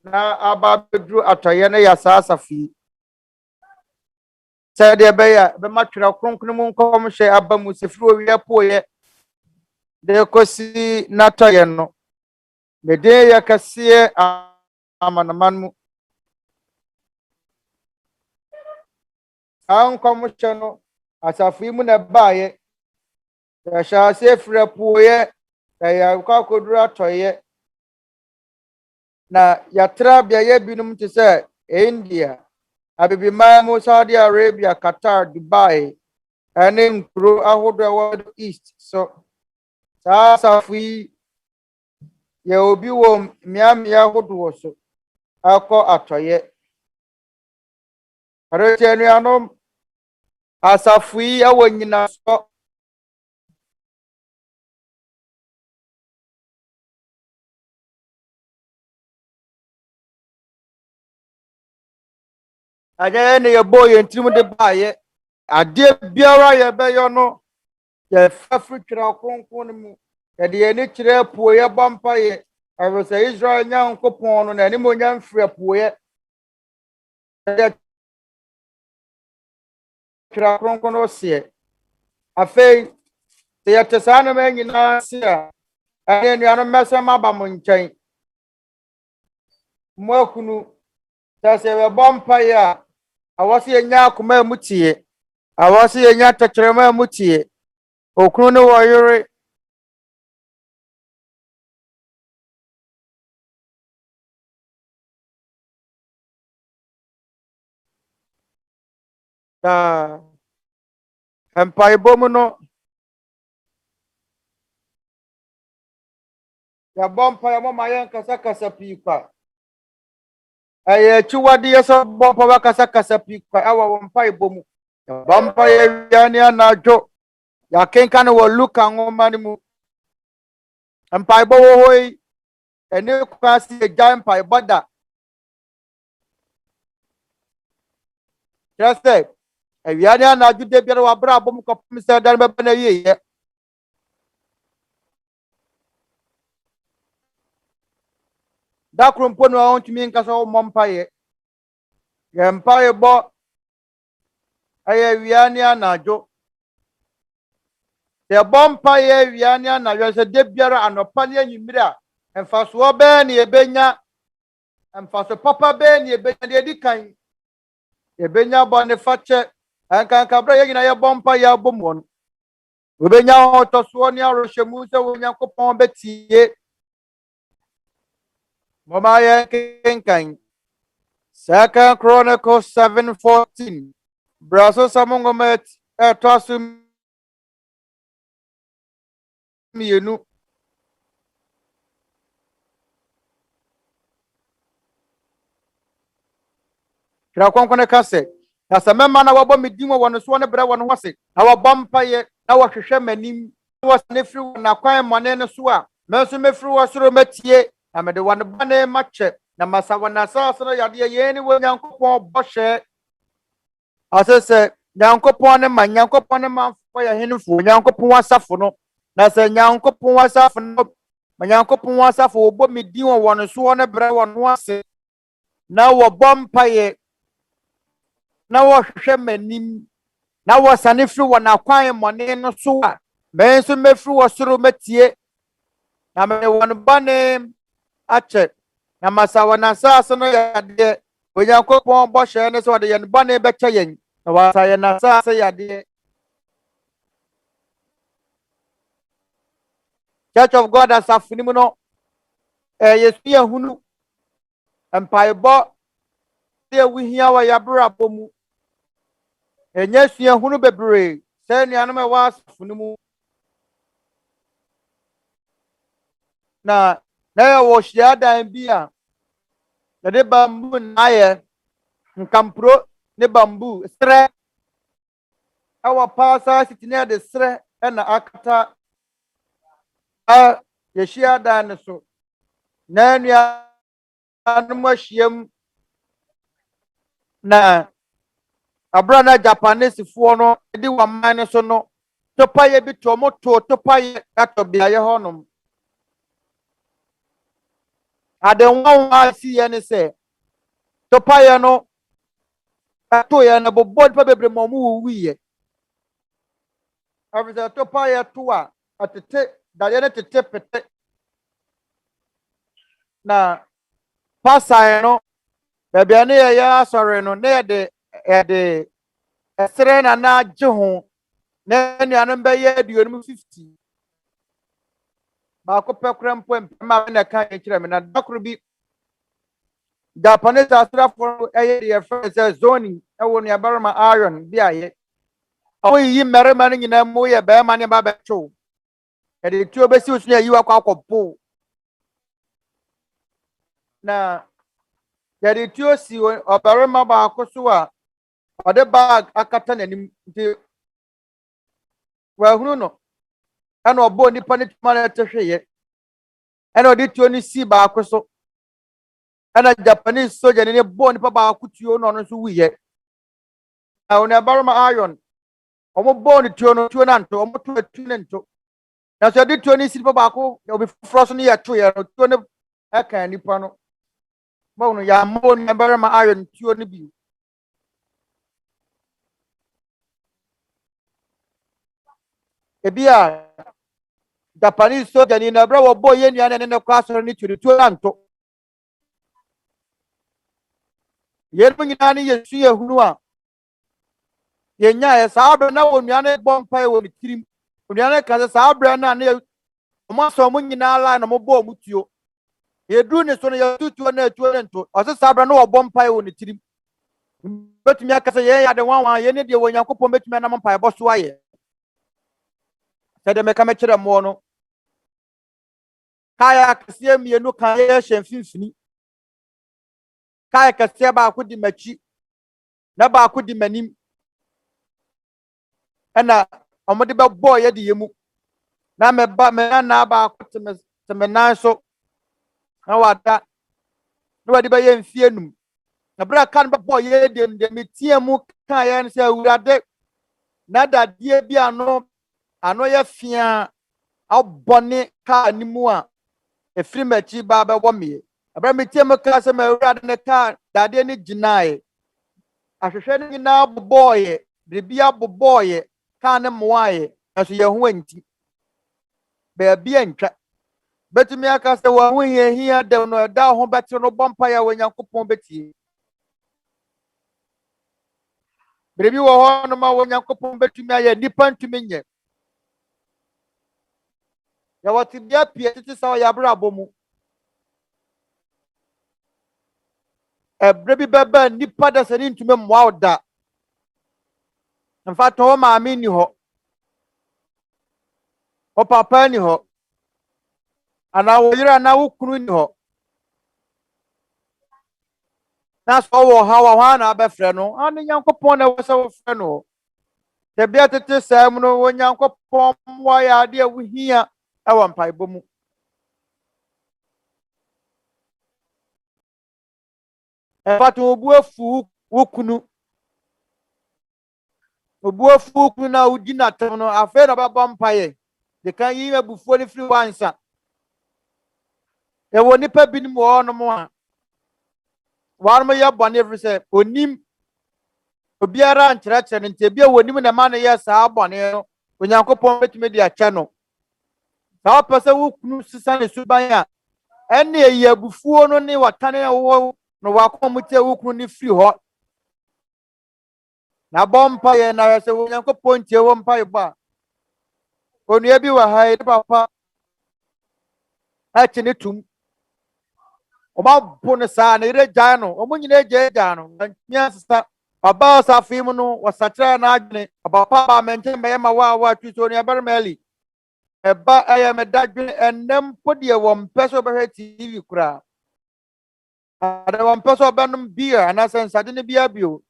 E: na aba abɛduru atɔeɛ no yɛ saa asafo yi. Sɛdeɛ ɛbɛyɛ a bɛma twerɛ kronkron mu nkɔmhyɛ aba mu sɛ firi owia apueeɛ de kɔsi n'atɔeɛ no. Ne din yɛ kɛseɛ amanaman mu. Saa nkɔmhyɛ no asafo yi mu na ɛbaeɛ. Yɛhyɛ ase firi apueeɛ na yɛakɔ akɔduru atɔeɛ. Na yɛatra beaeɛ binom te sɛ India, Abibiman mu, Saudi Arabia, Qatar, Dubai, ɛne nkuro ahodoɔ ɛwɔ Middle East so. Saa asafo yi yɛ obi wɔ mmeammea ahodoɔ so akɔ atɔeɛ. Ɛrete anuanom, asafo yi ɛwɔ nyinaso. Anyɛ ne yɛbɔ yɛn tirim de baayɛ. Adeɛ biara yɛbɛyɛ no yɛfa firi twerɛ kronkron no mu. Yɛde yɛni kyerɛ apueeɛ bɔ mpaeɛ. Ɛfiri sɛ Israel Nyankopɔn no n'anim onyam firi apueeɛ. Yɛde twerɛ kronkron no seɛ. Afei, sɛ yɛte saa nneɛma nyinaa ase a, ɛne anuanom mɛsɛm aba mo nkyɛn. Mo akunu, sɛ yɛbɛbɔ mpaeɛ a awɔ sɛ yɛnya akoma a mu tie. Awɔ sɛ yɛnya tɛkyerɛma a mu tie. Okunu ne wɔ yere. Na mpaebɔ mu no, yɛbɔ mpaeɛ mo ma yɛnkasakasa pii kwa. Ɛyɛ akyiwadeɛ sɛ bɔ mpa wakasakasa pii kwa ɛwɔ wɔ mpaebɔ mu. Yɛbɔ mpaeɛ awia ne anadwo. Yɛakenka no wɔ Luka nwoma no mu. Mpaebɔ wɔ hɔ yi, ɛne kwan sɛ yɛgyae mpaebɔ da. Kyerɛ sɛ awia ne anadwo da biara wɔabrɛ abɔ mu kɔpem sɛ da no bɛbɛ no awieyɛ. Da koro mpo no a ɔntumi nka sɛ wɔmmɔ mpaeɛ. Yɛ mpaebɔ ɛyɛ awia ne anadwo. Yɛbɔ mpaeɛ awia ne anadwo sɛ da biara anɔpa ne anwummere a mfasoɔ bɛɛ ne yɛbɛnya. Mfaso papa bɛɛ ne yɛbɛnya deɛ ɛdi kan. Yɛbɛnya bɔnefakyɛ. Ankankabra yɛn nyinaa yɛbɔ mpaeɛ abɔ mu no. Wobɛnya ɔtɔsoɔ ne arohyɛmu sɛ Onyankopɔn bɛtie. Mama yɛnkenkan. 2 Chronicles 7:14. Braso Samo Ngomet ɛtɔ so mmienu. Twerɛ kronkron ka sɛ, na sɛ mɛma na wɔbɔ me din wɔ no soɔ ne brɛ wɔ no ho ase, na wɔbɔ mpaeɛ na wɔhwehwɛ m'anim, na wɔsane firi wɔn akwan mmɔne no so a, me nso mɛfiri wɔ soro mɛtie, na mede wɔn bɔne makyɛ, na masa wɔn asase no yadeɛ. Yɛn ne wɔ Nyankopɔn bɔhyɛ. Ase sɛ Nyankopɔn ne ma mfo yɛ henefo Nyankopɔn asafo no. Na sɛ Nyankopɔn asafo no, ma Nyankopɔn asafo wɔbɔ me din wɔ wɔn soɔ ne brɛ wɔn ho ase, na wɔbɔ mpaeɛ na wɔhwehwɛ m'anim, na wɔsane firi wɔn akwan mmɔne no so a, me nso mɛfiri wɔ soro mɛtie, na mede wɔn bɔne akyɛ, na masa wɔn asase no yadeɛ. Onyankopɔn bɔhyɛ ne sɛ wɔde yɛn bɔne bɛkyɛ yɛn, na wasa yɛn asase yadeɛ. Church of God asafo ni mu no, Yesu yehunu mpaebɔ de wuhia wa yabra bomu. Yesu yehunu bebre sɛ nuanom ɛwɔ asafo no mu. Na yɛ wɔ hyiadan bi a yɛde bambu na ayɛ nkampuro ne bambu serɛ ɛwɔ paasa siti ne yɛde serɛ ɛna akata yɛhyiadan no so. Na nuanom ahyiam na abra na Japanese foɔ no di waman no so no topaye bi to mo to topaye ato biaye honom adenwa wa si ye ne se topaye no ato ye na bobod pa bebre mo mu wiye afisa topaye to a atete dade ne tete pete na pasai no bebia ne ye asore no ne de esere na agye ho na nuanom bɛyɛ 50 baako pɛ kora mpo mpɛma na ka kyerɛ me na dakoro bi Japanese asrafo ɛyɛ deɛ fɛ sɛ zoning ɛwɔ ne abarama iron bi ayɛ ɔmo yi mmarima no nyinaa mu yɛ bɛrima ne ba bɛtwo ɛde tuo bɛsi usu na yi wakɔ akɔpo na yɛde tuo si ɔbarima baako so a ɔde bag akata n'anim nti wahunu no ɛna ɔbɔ nipa ne tuma na ɛtehweyɛ ɛna ɔde tuo ne si baako so ɛna Japanese soldier ne bɔ nipa baako tuo na ɔno nso wuyɛ na ɔne barima iron ɔmo bɔ ne tuo no ɔmo to atu ne nto na so ɔde tuo ne si nipa baako obi foforɔ so ne yɛ to yɛ no tuo ne ɛka nipa no bɔ no ya mo ne barima iron tuo ne bi ebi a Japanese soldier ni na bra wo boy ye nua ne kwa so ne tuo anto ye no nyina ne Yesu yehunu a ye nya ye saabra na wo nua ne bompa ye wo ne tirim nua ne ka saabra na ne mo so mo nyina la na mo bo mo tuo ye duru ne so ne ye tuo na tuo ne nto o se saabra na wo bompa ye wo ne tirim betumi aka se ye ya de wanwan ye ne de wo Nyankopɔn betumi na mo mpaebɔ so aye sɛde meka mɛkyerɛ mo no kaya kɛseɛ mmienu kan yɛ hyɛ mfimfini kaya kɛseɛ baako di m'akyi na baako di m'anim ɛna ɔmo de bɛbɔ yɛ de yɛ mu na mɛba na baako te me nan so na wada na wade bɛyɛ mfie num na bra ka no bɛbɔ yɛ de metie mu ka yɛ no sɛ Awurade na dadeɛ bi ano yɛ fia abɔne ka animu a efiri m'akyi ba bɛbɔ me abra metie mu ka sɛ Awurade ne ka dadeɛ ne gyinae ahwehwɛ ne nyinaa bobɔɔyɛ biribi abobɔɔyɛ ka ne mmoaeɛ nso yɛ ho anti baabi antwa betumi aka sɛ wɔn ho hia dɛm no ɛda ho bɛte no bɔ mpa ya wɔ Nyankopɔn betie biribi wɔ hɔ no ma wɔ Nyankopɔn betumi ayɛ nipa ntumi nyɛ ya wɔte bia pie tete sɛ ɔyɛ abrabɔ mu ɛbrɛ bi bɛba nipa da sɛ ne ntumi mmoa wo da mfa tɔn maame ni hɔ o papa ni hɔ ana wo yira na wo kunu ni hɔ na so wo ha wo ha na abɛfrɛ no ane Nyankopɔn na wo sɛ wo frɛ no te bia tete sɛ mu no wo Nyankopɔn wo ya ade a wo hia ɛwɔ mpaebɔ mu ɛfato obu afu wo kunu na udi na tem no afei na bɛbɔ mpaeɛ de kan yi abufuo ne firi wansa ɛwɔ nipa binom wɔ no mo a warom yɛ bɔne firi sɛ onim obiara nkyerɛkyerɛ no nti bia wɔnim na ma no yɛ saa bɔne no Onyankopɔn betumi de akyɛ no saa pɛ sɛ wo kunu sisa ne suban a ɛne ɛyɛ abufuo no ne watane wo no wakɔ mu tie wo kunu ne firi hɔ na bɔ mpaeɛ na yɛ sɛ Onyankopɔn tie wo mpaeɛbɔ a onua bi wɔ ha yɛ papa akyi ne tum Oma bonesa na ire jano, omunyine je jano, nya sisa aba safimu no wasatra na adwene, abapa ba mente meyema wa twiso ni abarmeli. Eba eye medadwene enem podie wo mpeso behwe TV kura. Ada wo mpeso benum beer na sensade ne bia bio.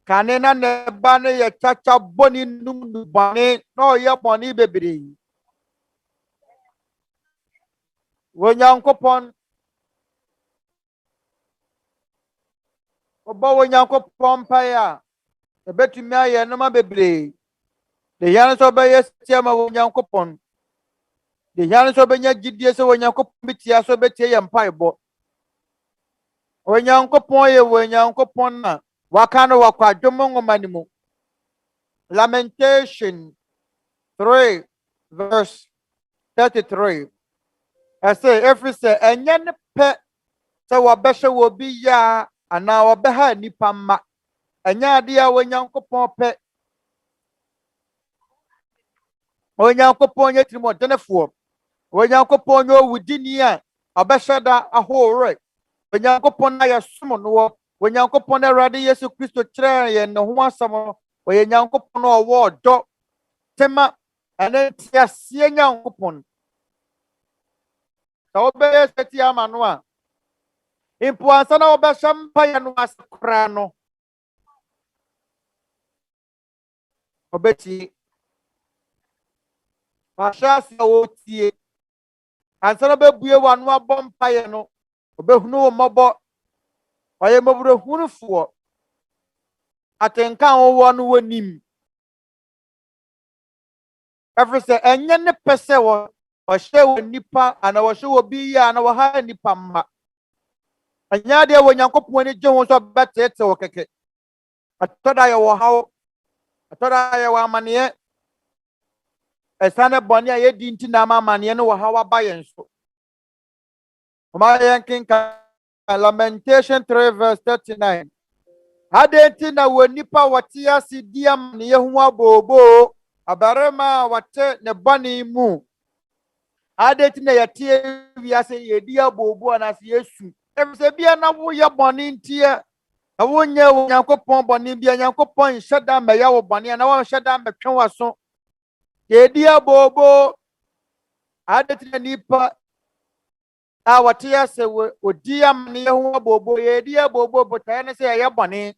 E: Kanena ne ba ne ye chacha boni num bani no ye boni bebre. Onyankopɔn oba Onyankopɔn mpae a ebetumi ayɛ noma bebre. De yan so be yesia ma Onyankopɔn. De yan so benya gidie se Onyankopɔn bitia so betie yɛ mpaebɔ. Onyankopɔn ye Onyankopɔn na waka no wakwadwom ngoma ni mu. Lamentation 3 verse 33. I say every say enye ne pe se wabɛhwɛ wɔ bi ya ana wabɛha nipa ma. Enye ade a Onyankopɔn pɛ. Onyankopɔn ye tirimɔdenefo. Onyankopɔn ye owudini a abɛhwɛ da ahore. Onyankopɔn na yɛ som no. Onyankopɔn Awurade Yesu Kristo kyerɛ yɛ ne ho asɛm no. Oyɛ Nyankopɔn a ɔwɔ dɔ. Tema ene tiasie Nyankopɔn. Sa obeye seti ama no a. Impo ansa na obɛhyɛ mpaeɛ no ase kora no. Obeti. Mashasi otie. Ansa na bebue wanu abɔ mpaeɛ no. Obehunu wo mɔbɔ. Oyɛ mɔburehunufoɔ. Atenka wo no wonim. Every say enye ne pese wo ohye wo nipa ana wo hye wo bi ya na wo ha nipa mma. Anya de wo Nyankopɔn ni gye ho so betete wo keke. Atoda ye wo hawo. Atoda ye wo amane. Esane boni a ye di nti na amane no wo hawa ba yen so. Oma yen kinka Lamentation 3 verse 39. Adenti na wo nipa wote ase di amane ye ho abobo. Abarema wate ne bani mu. Adeti na yate wiase yedi abobo anase Yesu. Efse bia na wo ye boni ntie. Na wo nye Onyankopɔn boni bia Nyankopɔn hyeda meya wo boni na wo hyeda metwe waso. Yedi abobo. Adeti na nipa a wate ase odi amane ye ho abobo yedi abobo botae ne se ye boni.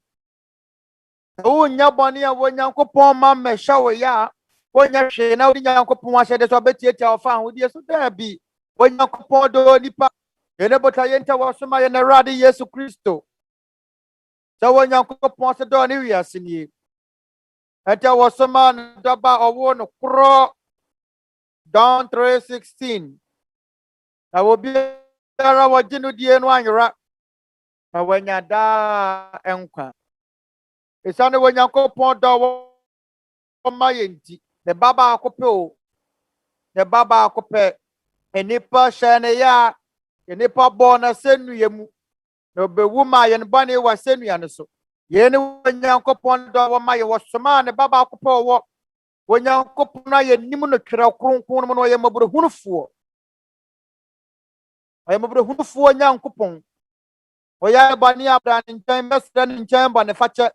E: Wo nya boni a wo Nyankopɔn ma mehya wo ya. Wonya hwe na wodi Nyankopɔn ahyɛ so betietia ofa ho die so da bi Onyankopɔn do nipa ene bota yenta wo so ma ye na Awurade Yesu Kristo so Onyankopɔn se do ne wiase ni enta wo so ma do ba owo no kro John 3:16 na wo biara wo ginu die no anwera na wanya da enkwa esane Onyankopɔn do wo ma yenti the baba akope o. The baba akope. Enipa shane ya. Enipa bona senu yemu. No be wuma yen bani wa senu ya neso. Yeni Onyankopɔn do wama ye wasoma ne baba akope o. Onyankopɔn na ye nimu no twere kronkron no ye mabrehunufuo. Oye mabrehunufuo Onyankopɔn. Oya bani abra nkyɛn mesra nkyɛn bane fache.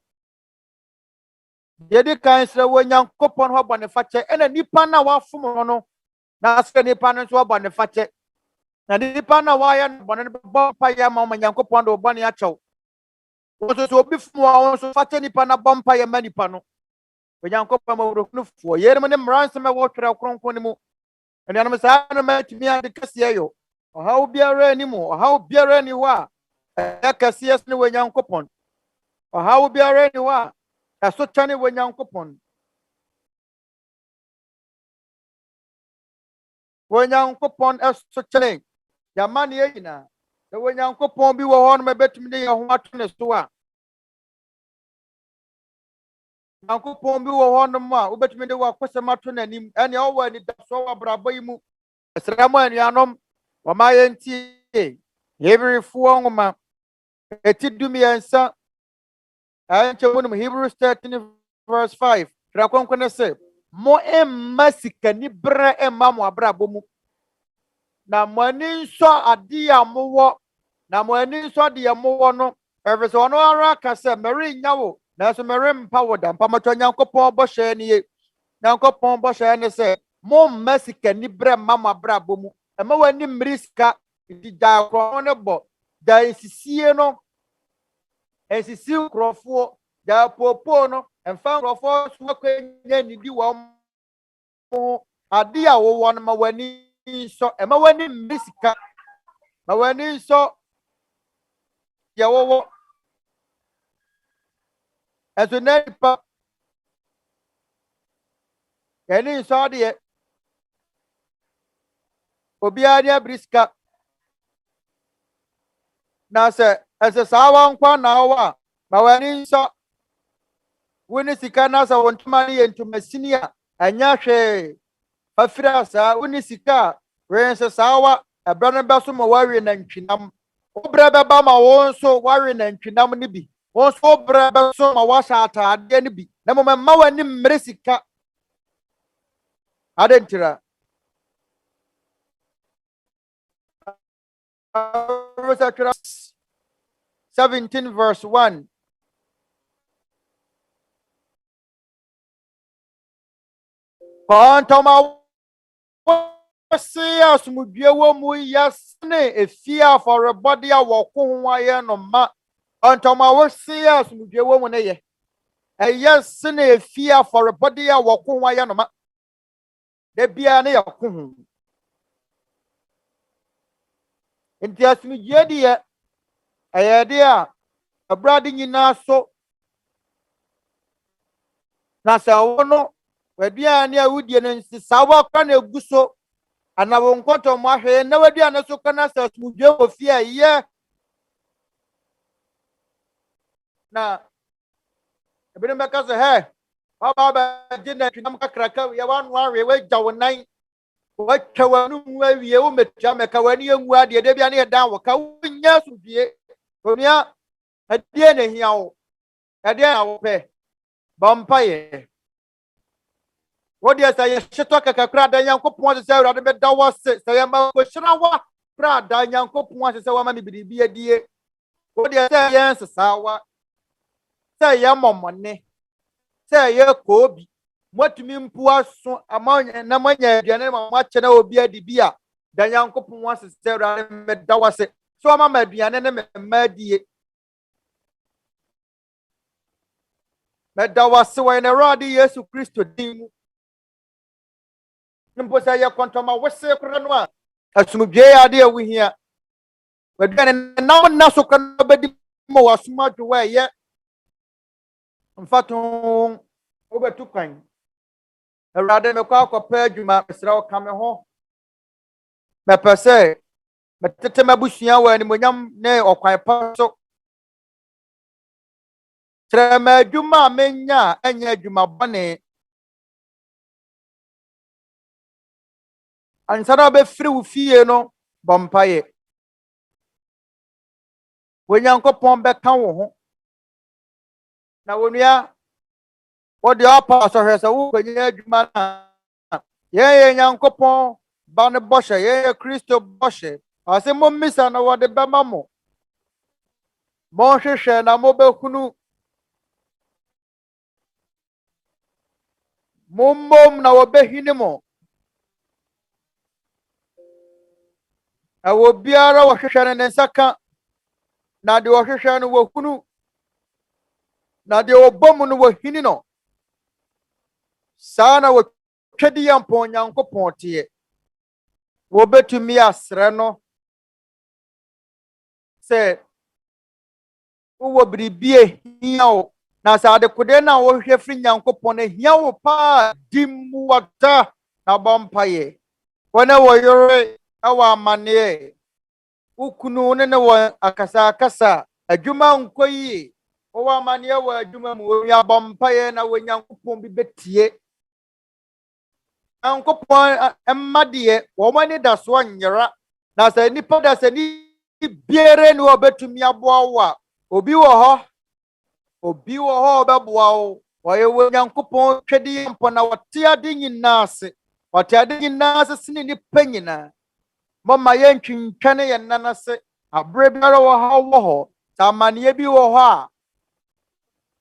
E: Yedi kan sre Onyankopɔn ho bane fache ena nipa na wafom no na asre nipa no so bane fache na nipa na wa ya bane bo pa ya ma Onyankopɔn do bane akyɛw wo so obi fom wo so fache nipa na bompa ya ma nipa no Onyankopɔn ma worokunufo yerim ne mransem wo twere kronkron ni mu enuanom saa no matimi ade kase yo ohaw biara ni mu ohaw biara ni ho a kase yes ne Onyankopɔn ohaw biara ni ho a so tane Onyankopɔn. Onyankopɔn so tane. Ya man ye nyina. The Onyankopɔn bi wo ho no mebetumi de ye ho ato ne so a. Onyankopɔn bi wo ho no ma obetumi de wo akosem ato nanim. Ene o wa ni da so wa brabo yi mu. Esra mo anuanom wo ma ye ntie. Hebrefoɔ ngoma etidumi ensa Hebrews 13 verse 5. Trakonkone se mo emma sikani bre emma mo abrabo mu. na mo ani nsɔ ade a mowɔ na mo ani nsɔ deɛ mowɔ no ɛfiri sɛ ɔno ara ka sɛ merenya wo nanso merempa wo da mpamatɔ Nyankopɔn bɔhyɛ ne ye Nyankopɔn bɔhyɛ ne sɛ momma sikani brɛ mma mo abrabɔ mu ɛma w'ani mmiri sika nti gyae korɔ ne bɔ gyae nsisie no nsisi nkurɔfoɔ gyae poopoo no ɛmfa nkurɔfoɔ so akɔnya nidi wɔ mo ade a wowɔ no ma w'ani nsɔ ɛma w'ani mmiri sika ma w'ani nsɔ deɛ wowɔ ɛso na nipa yɛne nsɔ adeɛ obiara ne abiri sika na sɛ ɛsɛ saa wa nkwa na awɔ a ma w'ani nsɔ wo ne sika na sɛ wo ntoma no yɛ ntoma sini a ɛnyɛ hwee afiri asaa wo ne sika a wɛnsɛ saa wa ɛbrɛ no bɛso ma woawe nantwinam wo brɛ bɛba ma wo nso woawe nantwinam no bi wo nso wo brɛ bɛso ma woahyɛ ataadeɛ no bi na mmom mma w'ani mmere sika ade ntira 17 verse 1 Pantoma se asumdue wo mu yasne efia for body a wo ko ho aye no ma antoma wo se asumdue wo mu ne ye yasne efia for body a wo ko ho aye no ma de bia ne yakko ho nti asumdue de ye ayede a abrade nyina so na sa wo no wadua ne awudie no nsi sawa kwa na eguso ana wo nkoto mo ahwe na wadua ne so kana sa asumdue wo fie ye na ebere meka se he baba jina twinam kakraka ye wanu awe we gyawo nan wo twa mu awie wo metua meka wani engu ade de bia ne dan wo ka wonya asumdue onua adie ne hia wo ade na wo pe bampaye wode sɛ yɛhyetɔ kakakra da Nyankopɔn sɛ Awurade bɛda wo ase sɛ yɛma kohyira wa pra da Nyankopɔn sɛ wama me biribi adie wode sɛ yɛn sesawa sɛ yɛmmɔmɔne sɛ yɛkɔɔbi motumi mpu aso ama na manya aduane ma moakyɛ na obi adi bi a da Nyankopɔn ase sɛ Awurade bɛda wo ase sɛ wama ma aduane ne mma adie bɛda wo ase wɔ ne Awurade Yesu Kristo din mu nimpo sɛ yɛ kɔntɔma wose kora no a asumdue ade a wohia waduane na na so kora bɛdi ma wasoma dwowa ɛyɛ mfato wobɛtu kwan Awurade mekɔ akɔpɛ adwuma mesrɛ wo ka me ho mɛpɛ sɛ metete m'abusua wɔ animonyam ne ɔkwan pa so kyerɛ ma adwuma a menya a ɛnyɛ adwuma bɔne ansana bɛfiri wo fie no bɔmpaye Onyankopɔn bɛka wo ho na wonua wode ɔpa asɔhwɛ sɛ wokɔnya adwuma na yɛyɛ Nyankopɔn ba ne bɔhyɛ yɛyɛ Kristo bɔhyɛ ase mommisa na wɔde bɛma mo monhwehwɛ na mobɛhunu mommom na wɔbɛhini mo awo biara wɔhwehwɛ no ne nsa ka na de wɔhwehwɛ no wɔhunu na de wɔbɔ mu no wɔhini no saa na wɔtwadi yɛ mpɔ Nyankopɔn teɛ wɔbɛtumi asrɛ no sɛ wowɔ biribi hia wo na sɛ adekode na wɔhwehwɛ firi Nyankopɔn no hia wo paa di mu wata na bɔmpaye wɔne wɔyere ɛwɔ amanneɛ ukunu ne ne wɔ akasa adwuma nkɔ yi wɔwɔ amanneɛ wɔ adwuma mu wɔnya bɔmpaye na Onyankopɔn bi betie Nyankopɔn ɛmma deɛ wɔn ani da so nyera na sɛ nipa da sɛ ni biere ne wɔbɛtumi aboa wo a obi wɔ hɔ ɔbɛboa wo wɔyɛ Onyankopɔn twɛde mpɔ na wɔte ade nyinaa ase ɔte ade nyinaa ase sene nipa nyinaa Mama yen twintwane yen nanase abre biara wo ha wo ho tamane bi wo ho a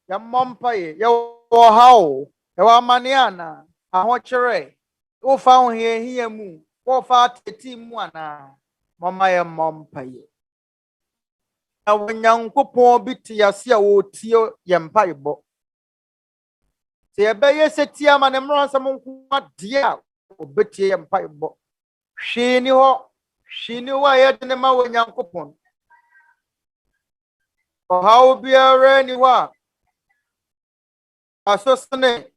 E: ya mompaye ya wo ha o ya wa mane ana aho kire wo fa ho hia mu wo fa tete mu ana mama ye mompaye na Onyankopɔn bi te ase a wo tie ye mpaebɔ se yebeye setia ma ne mransam nko ade a obetie ye mpaebɔ hwini ho a yɛde ma Onyankopɔn ɔhaw biara ni hɔ a asosene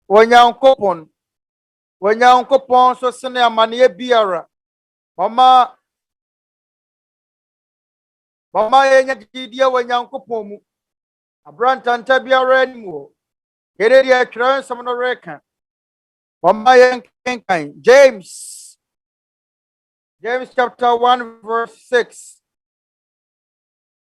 E: Onyankopɔn so sene amane biara mama yɛnya didie Onyankopɔn mu abrantanta biara ni mu yɛde deɛ atwerɛ nsɛm no reka mama yɛnkenkan James chapter 1 verse 6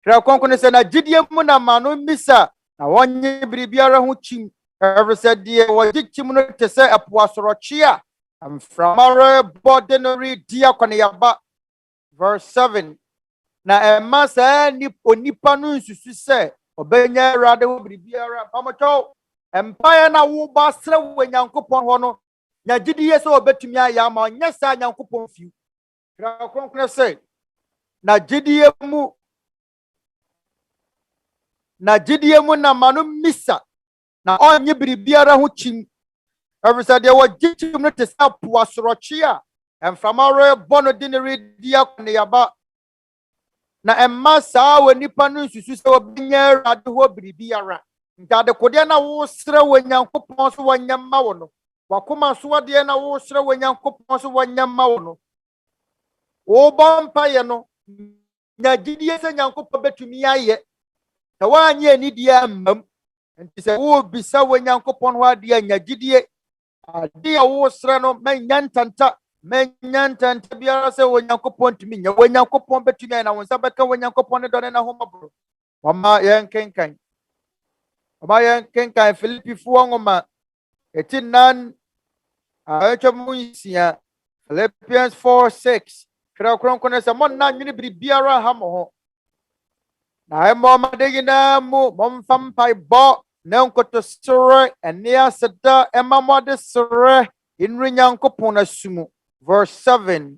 E: Krakonkone se na gidie mu na manu misa na wonye biribiara ho chim every said die wogichim no te se apoasorokye a amframare bode no redi akone yaba verse 7 na emma sa ni onipa no nsusu se obenya Awurade ho biribiara pamocho empire na wo basre wo Nyankopɔn ho no nya gidie se obetumi aya ma onye sa Nyankopɔn fiu Krakonkone se na gidie mu na manu misa na onye biribiara ho chim every said there was gichim no te sa poasorokye a emframare bono de ne redi akone yaba na emma saa wonipa no nsusu se obenya Awurade ho biribiara ntade kode na wo sere Onyankopɔn so wonyama wo no wakoma so wode na wo sere Onyankopɔn so wonyama wo no wo bompa ye no nya gidie se Nyankopɔn betumi aye na wanye anidie amam nti se wo bisa Onyankopɔn ho ade anya gidie ade a wo sere no menya ntanta biara se Onyankopɔn tumi nya Onyankopɔn betumi na wonsa beka Onyankopɔn ne dɔne na ho mabro mama yenkenkan Filipifoɔ ngoma etinan achomu isia Philippians 4:6 Krakonkone se mon na nwene biribiara ha mo ho na emo madegina mu momfam mpaebɔ na nkotosere ene aseda emamode sere inru Nyankopɔn asumu verse 7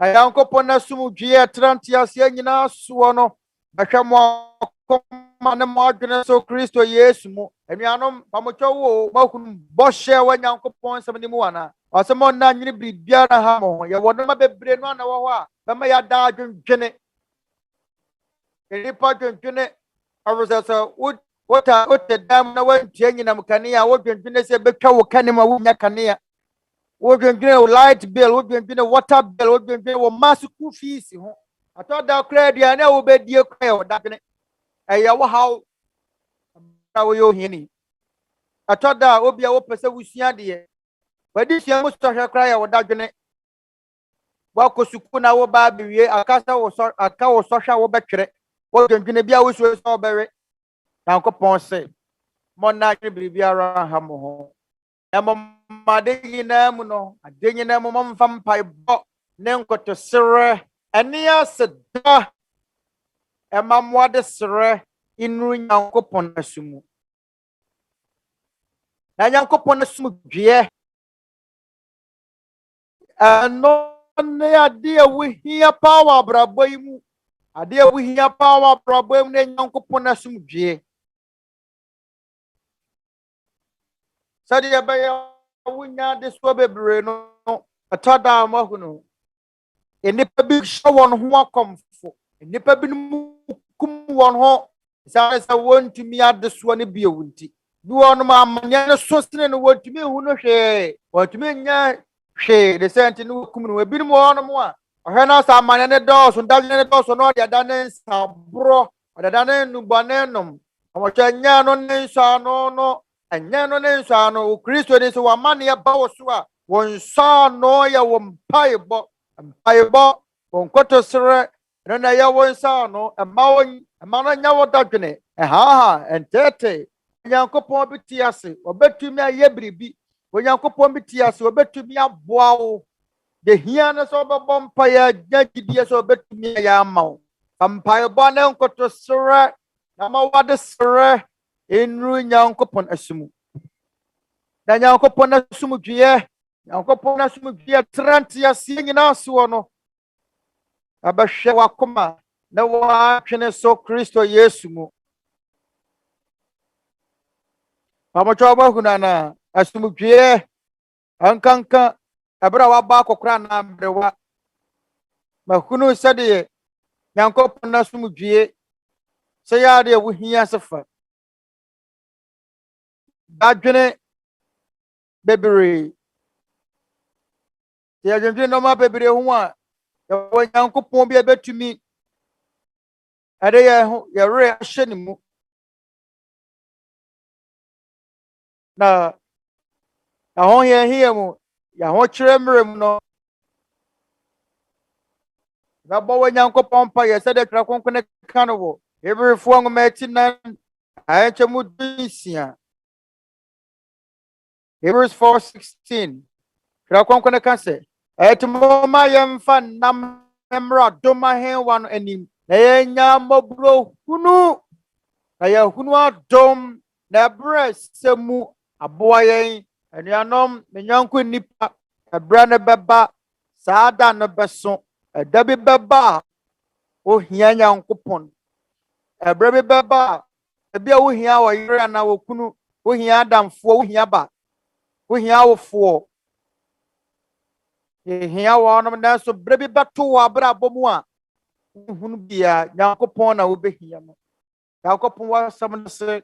E: Nyankopɔn asumu dwie tranti ase nyina so no bahwɛ mo akoma ne mo adwene so Kristo Yesu mu anuanom pamocho wo makunu bɔhye wa Nyankopɔn nsɛm ne mu wana asɛm na nwene biribiara ha mo ye wonoma bebre no na wo ho a bɛma ya da adwendwene nipa dwendwene awosasa wota dam na wantua nyinam kanea wodwendwene se betwa wo kanema wo nya kanea wodwendwene light bill wodwendwene water bill wodwendwene wo school fees ho atoda credit na wo bedie kwa wo dadwene eya wo haw na wo yo hini atoda obi a wo pese wusua de wadi sua mo sohwe kra ya wo dadwene wakosuku na wo ba biwie akasa wo sohwa wo betwere wo dwendwene bia wo suo so bewe Nyankopɔn se mo na biribiara ha mo ho e mo made nyina mu no ade nyina mu momfa mpaebɔ ne nkotosere ene aseda e mamwade sere inru Nyankopɔn asumu na Nyankopɔn asumu dwie no ne ade a wohia power brabo yi mu ade a wohia power brabo yi mu ne Nyankopɔn asumu dwie sadi ya baya wunya de so bebre no atada amahuno enipa bi hye won ho akomfo enipa bi kum won ho sa wontumi ade so ne bia wunti bi won ma amanya ne so sene no wontumi hu no hwe wontumi nya hwe de sente no kum no bi no won mo a ohwe na sa amanya ne dɔɔso ndale ne dɔɔso no de ada ne sabro de ada ne nubane nom omo nya no ne nsa no anya no ne nsa no Kristo ne so wamane ya bawo so a won sa no ya won mpaebɔ won kotosere na ya won sa no ema no nya wodadwene ha Tete Nyankopɔn bi ti ase obetumi aye biribi Onyankopɔn bi tie ase obetumi aboa wo. De hia na so bɛbɔ ya gyagidie so obetumi ya ama wo. Mpaebɔ ne nkoto sere na ma wade sere enru Nyankopɔn asumu. Na Nyankopɔn asumu dwie, Nyankopɔn asumu dwie trante ase nyina so no. Abɛhwɛ wakoma na watwene so Kristo Yesu mu. Pamocho bahuna na asumu dwie ankanka abra waba akokra na abrewa. Mahunu sɛdeɛ Nyankopɔn asumu dwie sɛ yade wo hia sefa. Dadwene bebre. Ya dwene no ma bebre ho a wo Nyankopɔn bi ebetumi ade ye re ahye ne mu. Na ahon ye hia mu ya ho kyerɛ mmerem no na bo wo Nyankopɔn pa ye sɛ de twa konkone ka no wo Hebrewfo ngoma ati nan ayɛkyɛ mu dinsia. Hebrews 4:16 twa konkone ka sɛ etimo ma yɛmfa nam emra doma henwa no anim na yɛnya maburo hunu na yɛhunu adom na ɛbrɛ sɛmu aboa yɛn anuanom menyanko nipa ɛbrɛ ne bɛba saada no bɛso ɛda bi bɛba ohia Nyankopɔn ɛbrɛ bi bɛba ebi a ohia wɔ yere na wɔkunu ohia adamfo ohia ba ohia wofo ehia wɔnom na so brɛ bi bɛto wɔ abrabɔ mu a hunu bia Nyankopɔn na wobɛhia no. Nyankopɔn wasɛm no se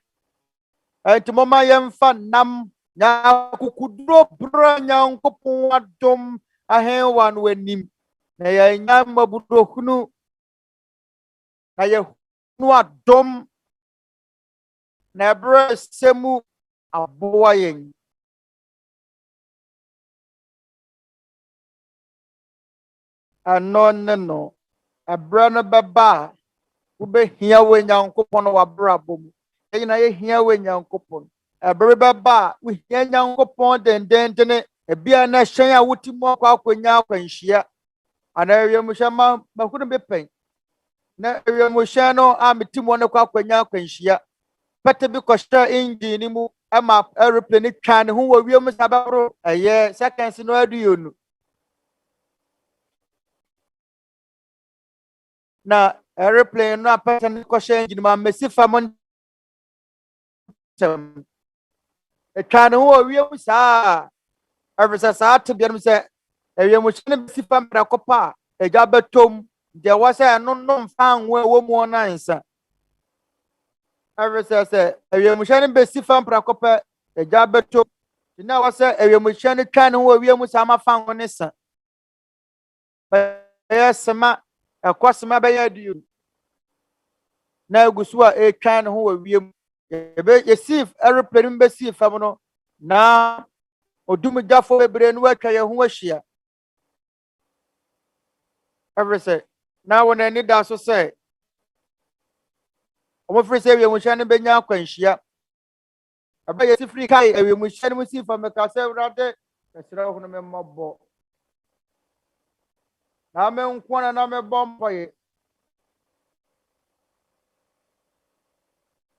E: etimo ma yɛmfa nam nyakukuduro bra Nyankopɔn adom ahenwa no anim na yɛnya mabuduro hunu na yɛhunu adom na ɛbrɛ sɛmu aboa yɛn. Ano ne no ɛbrɛ no bɛba wobɛhia wo Nyankopɔn wabrabɔ mu. Ɛyina yɛhia wo Nyankopɔn ɛbrɛ bɛba wohia Nyankopɔn dendendene ebia na hyɛn a wotimu akɔnya akwanhyia ana ewiamuhyɛ ma mahunu bepɛn na ewiamuhyɛ no a metimu no akɔnya akwanhyia pɛte bi kɔhyɛ engine ni mu ama aeroplane twa ne ho wɔ wiamu sabɛro ɛyɛ seconds no aduonu na aeroplane no apɛte ne kɔhyɛ engine ma mesi fam tem etwa ne ho wɔ wiamu saa eversa saa te biam sɛ ewiamuhyɛ ne besi fam prakopa egya betom de wɔ sɛ no mfa nwo wɔ mu na nsa eversa sɛ ewiamuhyɛ ne besi fam prakopa egya betom na wɔ sɛ ewiamuhyɛ ne twa ne ho wɔ wiamu saa ma fa nwo ne sa sema ekosema bɛyɛ aduo na egusu a etwa ne ho wɔ wiamu yesi aeroplane besi fam no na odum jafo bebre no atwa ye ho ahyia everse na wona ni da so sɛ omofiri sɛ ewiamuhyɛ ne benya akwanhyia aba yesi free kai ewiamuhyɛ ne musi fam ka sɛ Awurade ɛsra ho no mmɔbɔ na me nkwana na me bompoye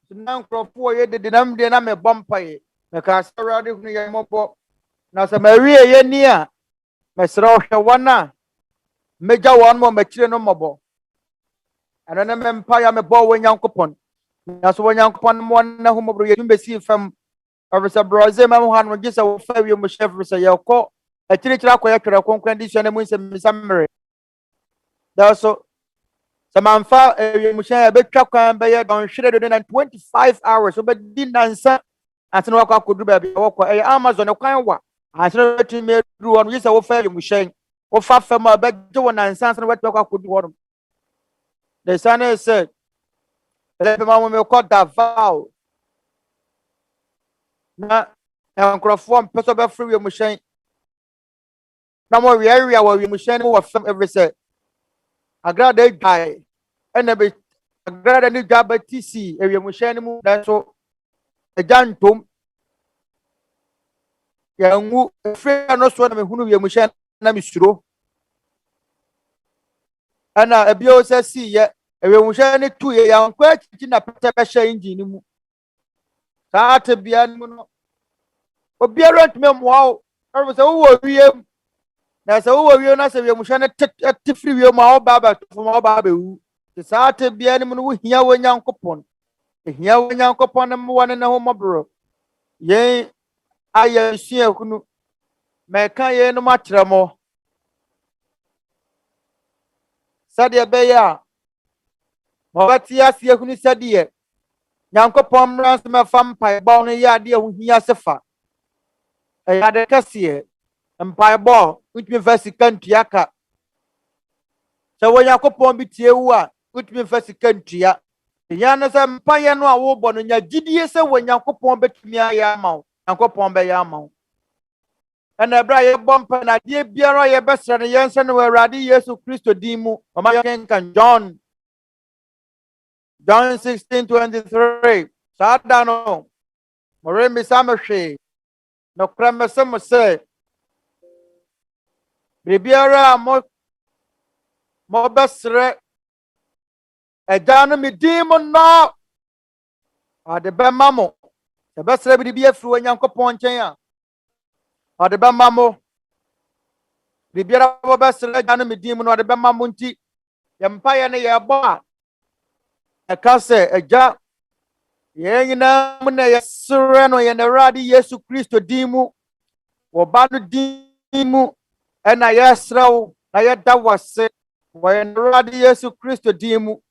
E: na nkrofo ye de nam de na me bompaye me ka sɛ Awurade ho no yɛ mmɔbɔ na sɛ mawie ye ni a mesra hwɛ wana meja won mo makyire no mmɔbɔ ana na me mpa ya me bɔ wo Nyankopɔn na so wo Nyankopɔn mo na ho mmɔbɔ ye besi fam ofisa broze ma mo han mo gisa wo fa wie mo chef ofisa ye kɔ akyirikyiri akɔyɛ twere konkran di so na mu nsɛm samre da so samamfa ewiamuhyɛ betwa kwan bɛyɛ dɔnhwere do na 25 hours obedi nansa atene wakɔ akɔduru baabi wɔkɔ ɛyɛ Amazon kwan wa atene betumi duru hɔ no yisa wo fa ewiamuhyɛ wo fa fam a bɛgye wo nansa atene wakɔ akɔduru hɔ no the son said ele ma mo me kɔ Davao na nkrɔfoɔ mpɛ so bɛfrɛ ewiamuhyɛ na mo wiawia wɔ ewiamuhyɛ no wɔ fam every say agrada dwai ena be agrada ni dwa batisi ewiamuhyɛ no mu na so agyantom yangu efre no so na mehunu wiamuhye na misuro ana ebio sesi ye wiamuhye ne tu ye yankwa akiti na pete be hye engine mu saate bia ni mu no obiara ntime moa o se wo wiem na se wo wiem na se wiamuhye ne tifri wiem a oba ba tofo ma oba ba wu saate bia ni mu no wo hia wo Nyankopɔn hia wo Nyankopɔn ne mo wane ne ho mobro ye aya sua hunu meka ye no matremo sade be ya mo bati asie hunu sade Nyankopɔn mran se mefa mpaebɔ no ye ade ho hia sefa ya de kase mpaebɔ utumi fa sika ntua ka se wo Nyankopɔn bi tie wu a utumi fa sika ntua ya no se mpaye no a wo bɔ no nya gidie se wo Nyankopɔn betumi aya ma wo Nyankopɔn be ya ma wo ana bra ye bompa na die biara ye besra ne yense no Awurade Yesu Kristo din mu o ma kan John 16:23 sadano more mi samhwe no kramesem se biara mo besre edano mi din mu no ade be mamo e besre bi bia firi Onyankopɔn nkyɛn a ade be mamo biara bo besre edano mi din mu no ade be mamo nti ye mpaye ne ye bɔ a ekase eja ye nyina mu na ye sere no ye na Awurade Yesu Kristo din mu wo ba no din mu na ye srew na ye da wase wo ye na Awurade Yesu Kristo din mu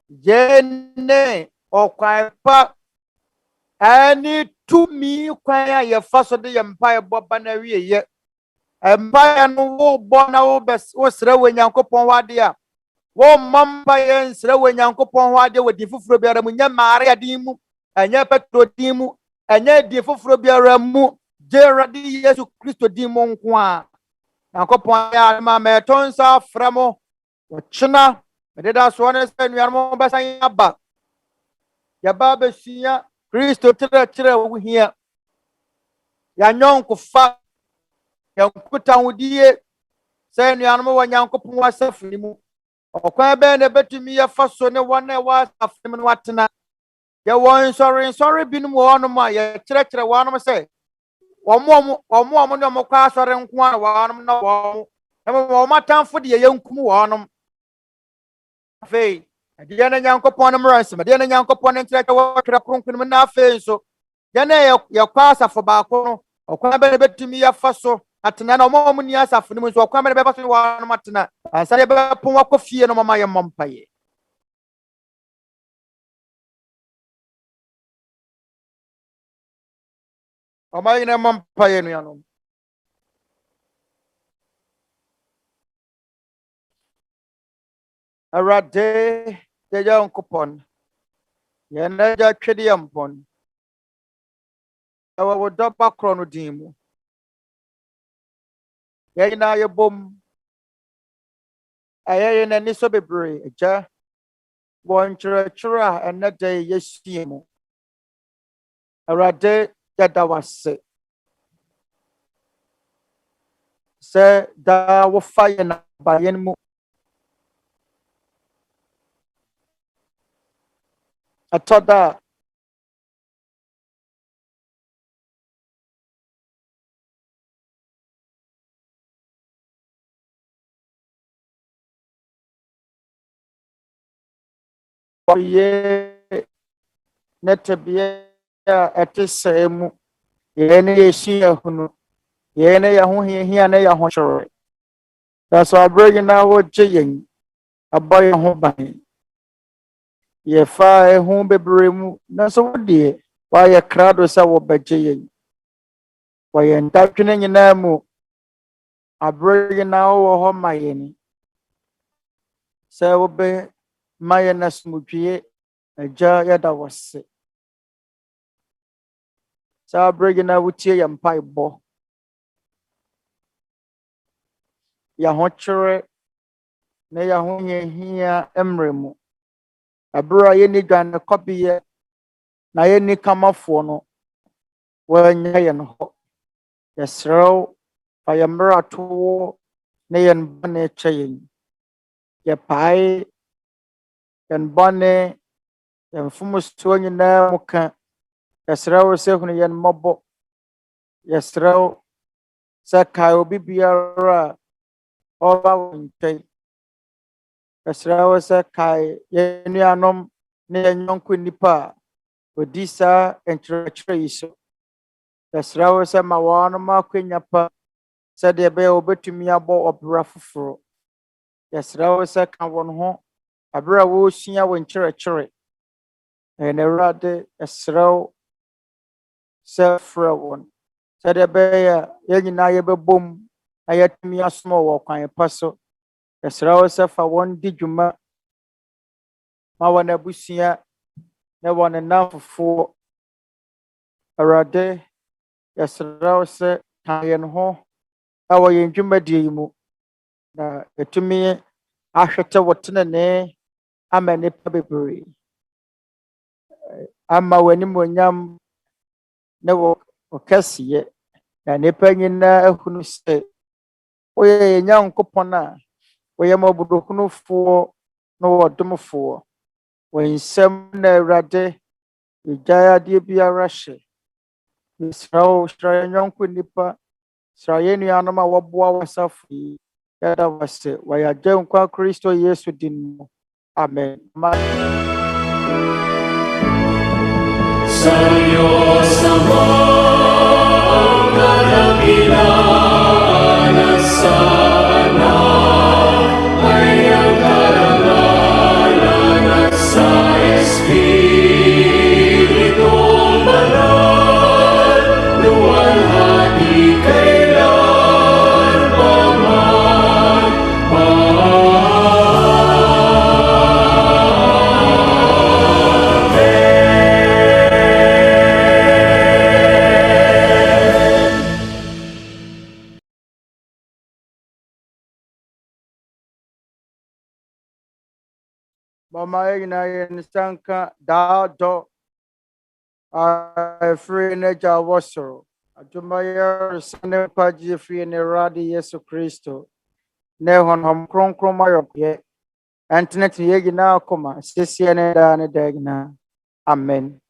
E: ye ne okwan pa ani tumi kwan a ye fa so de ye mpae bo ba na wie ye mpae no wo bo na wo sere wo Nyankopɔn wade a wo mamba ye nsere wo Nyankopɔn wade wo di fufuro biara mu nya Maria din mu anya Petro din mu anya di fufuro biara mu je Awurade Yesu Kristo din mu nko a Nyankopɔn ya ma meton sa framo wo china mededa so ne se nuarmo basan aba ya ba besia Kristo tere wo hia ya nyonko fa ya nkuta hodie se nuarmo wo Nyankopɔn Asafo mu okwan be na betumi ya faso ne wona wa Asafo no watena ya won sorry binum wonom a ya kyerɛkyerɛ wonom se omo ne mo kwa asɔre nko a wonom na wo matamfo de yankum wonom afei de na Nyankopɔn no mransem de na Nyankopɔn no kyerɛkyerɛ wo twere kronkron na afei nso de na ya kwa Asafo baako no okwan be na betumi ya faso atena na omo ni Asafo no mu nso okwan be na bebaso wonom atena ansa de be pon wakofie no mama ye mompaye Omayina mampaye no yanom Awurade ye Nyankopɔn ye na ja twede yampon awo doba kro no din mu ye na ye bom aye na ni so bebre eja won kyerɛkyerɛ a ene de ye hie mu Awurade ya da wase se da wo fa ye na ba ye mu atoda ye netebia etesemu ye ne ye hia hunu ye ne ya ho hia ne ya ho kyerɛ da so abrɛ na wo gye yen aboy ho ban ye fa ehu bebre mu na so wode wa ye krado sa wo begye yen wa ye ntatwene nyina mu abrɛ na wo ho mayeni sa wo be mayena smutwie eja ya da wose sa abrɛ na wutie ye mpaebɔ ya ho kyerɛ na ya ho hia emre mu abura ye ni dwan kobiye na ye ni kamafo no wa nya ye no Yesro, Fayamra to Nayan Bane chain. Ye pie, and Bonne, and Fumus Twin in Muka. Yesro, Seven Yan Mobo. Yesro, Sakai Bibiara, all our chain. Yesro, Sakai, Yenianom, Nyanku Nipa, Odisa, and Trace. Yesro, Samawana Maquinyapa. Said the bear over to me about a braffro. Yes, Rawasa can one home. A bra will see you in church. And a rather a slow self one. Said the bear, Yanina boom. I had me a small walk on a puzzle. Yes, Rawasa for one DWUMADIE. Mawana Busia, no one enough for a rather. Yes, Rawasa can home. Our DWUMADIE. Na etumi ahwete wotene ne ama nipa bebree ama wanim onyam ne wo kasiye na nipa nyina ahunu se oye Nyankopɔn a oye mabudokunufo no wodomfo wensɛm na Awurade igaya de biara hye Israel nyonko nipa Israel nuanom a wɔboa wasafo yi Yada wase wayaje nkwa Kristo Yesu din. Amen.
H: Sayo sama karangilan sana ayang karangalan at sa Espiritu Banal luwalhati kailan paman.
E: Mama ina yensanka do free neja wasoro. Atumaya sane paji free ne radi Yesu Kristo. Ne hon kron mayo ye. Internet yegi na koma sisi ne da ne degna. Amen.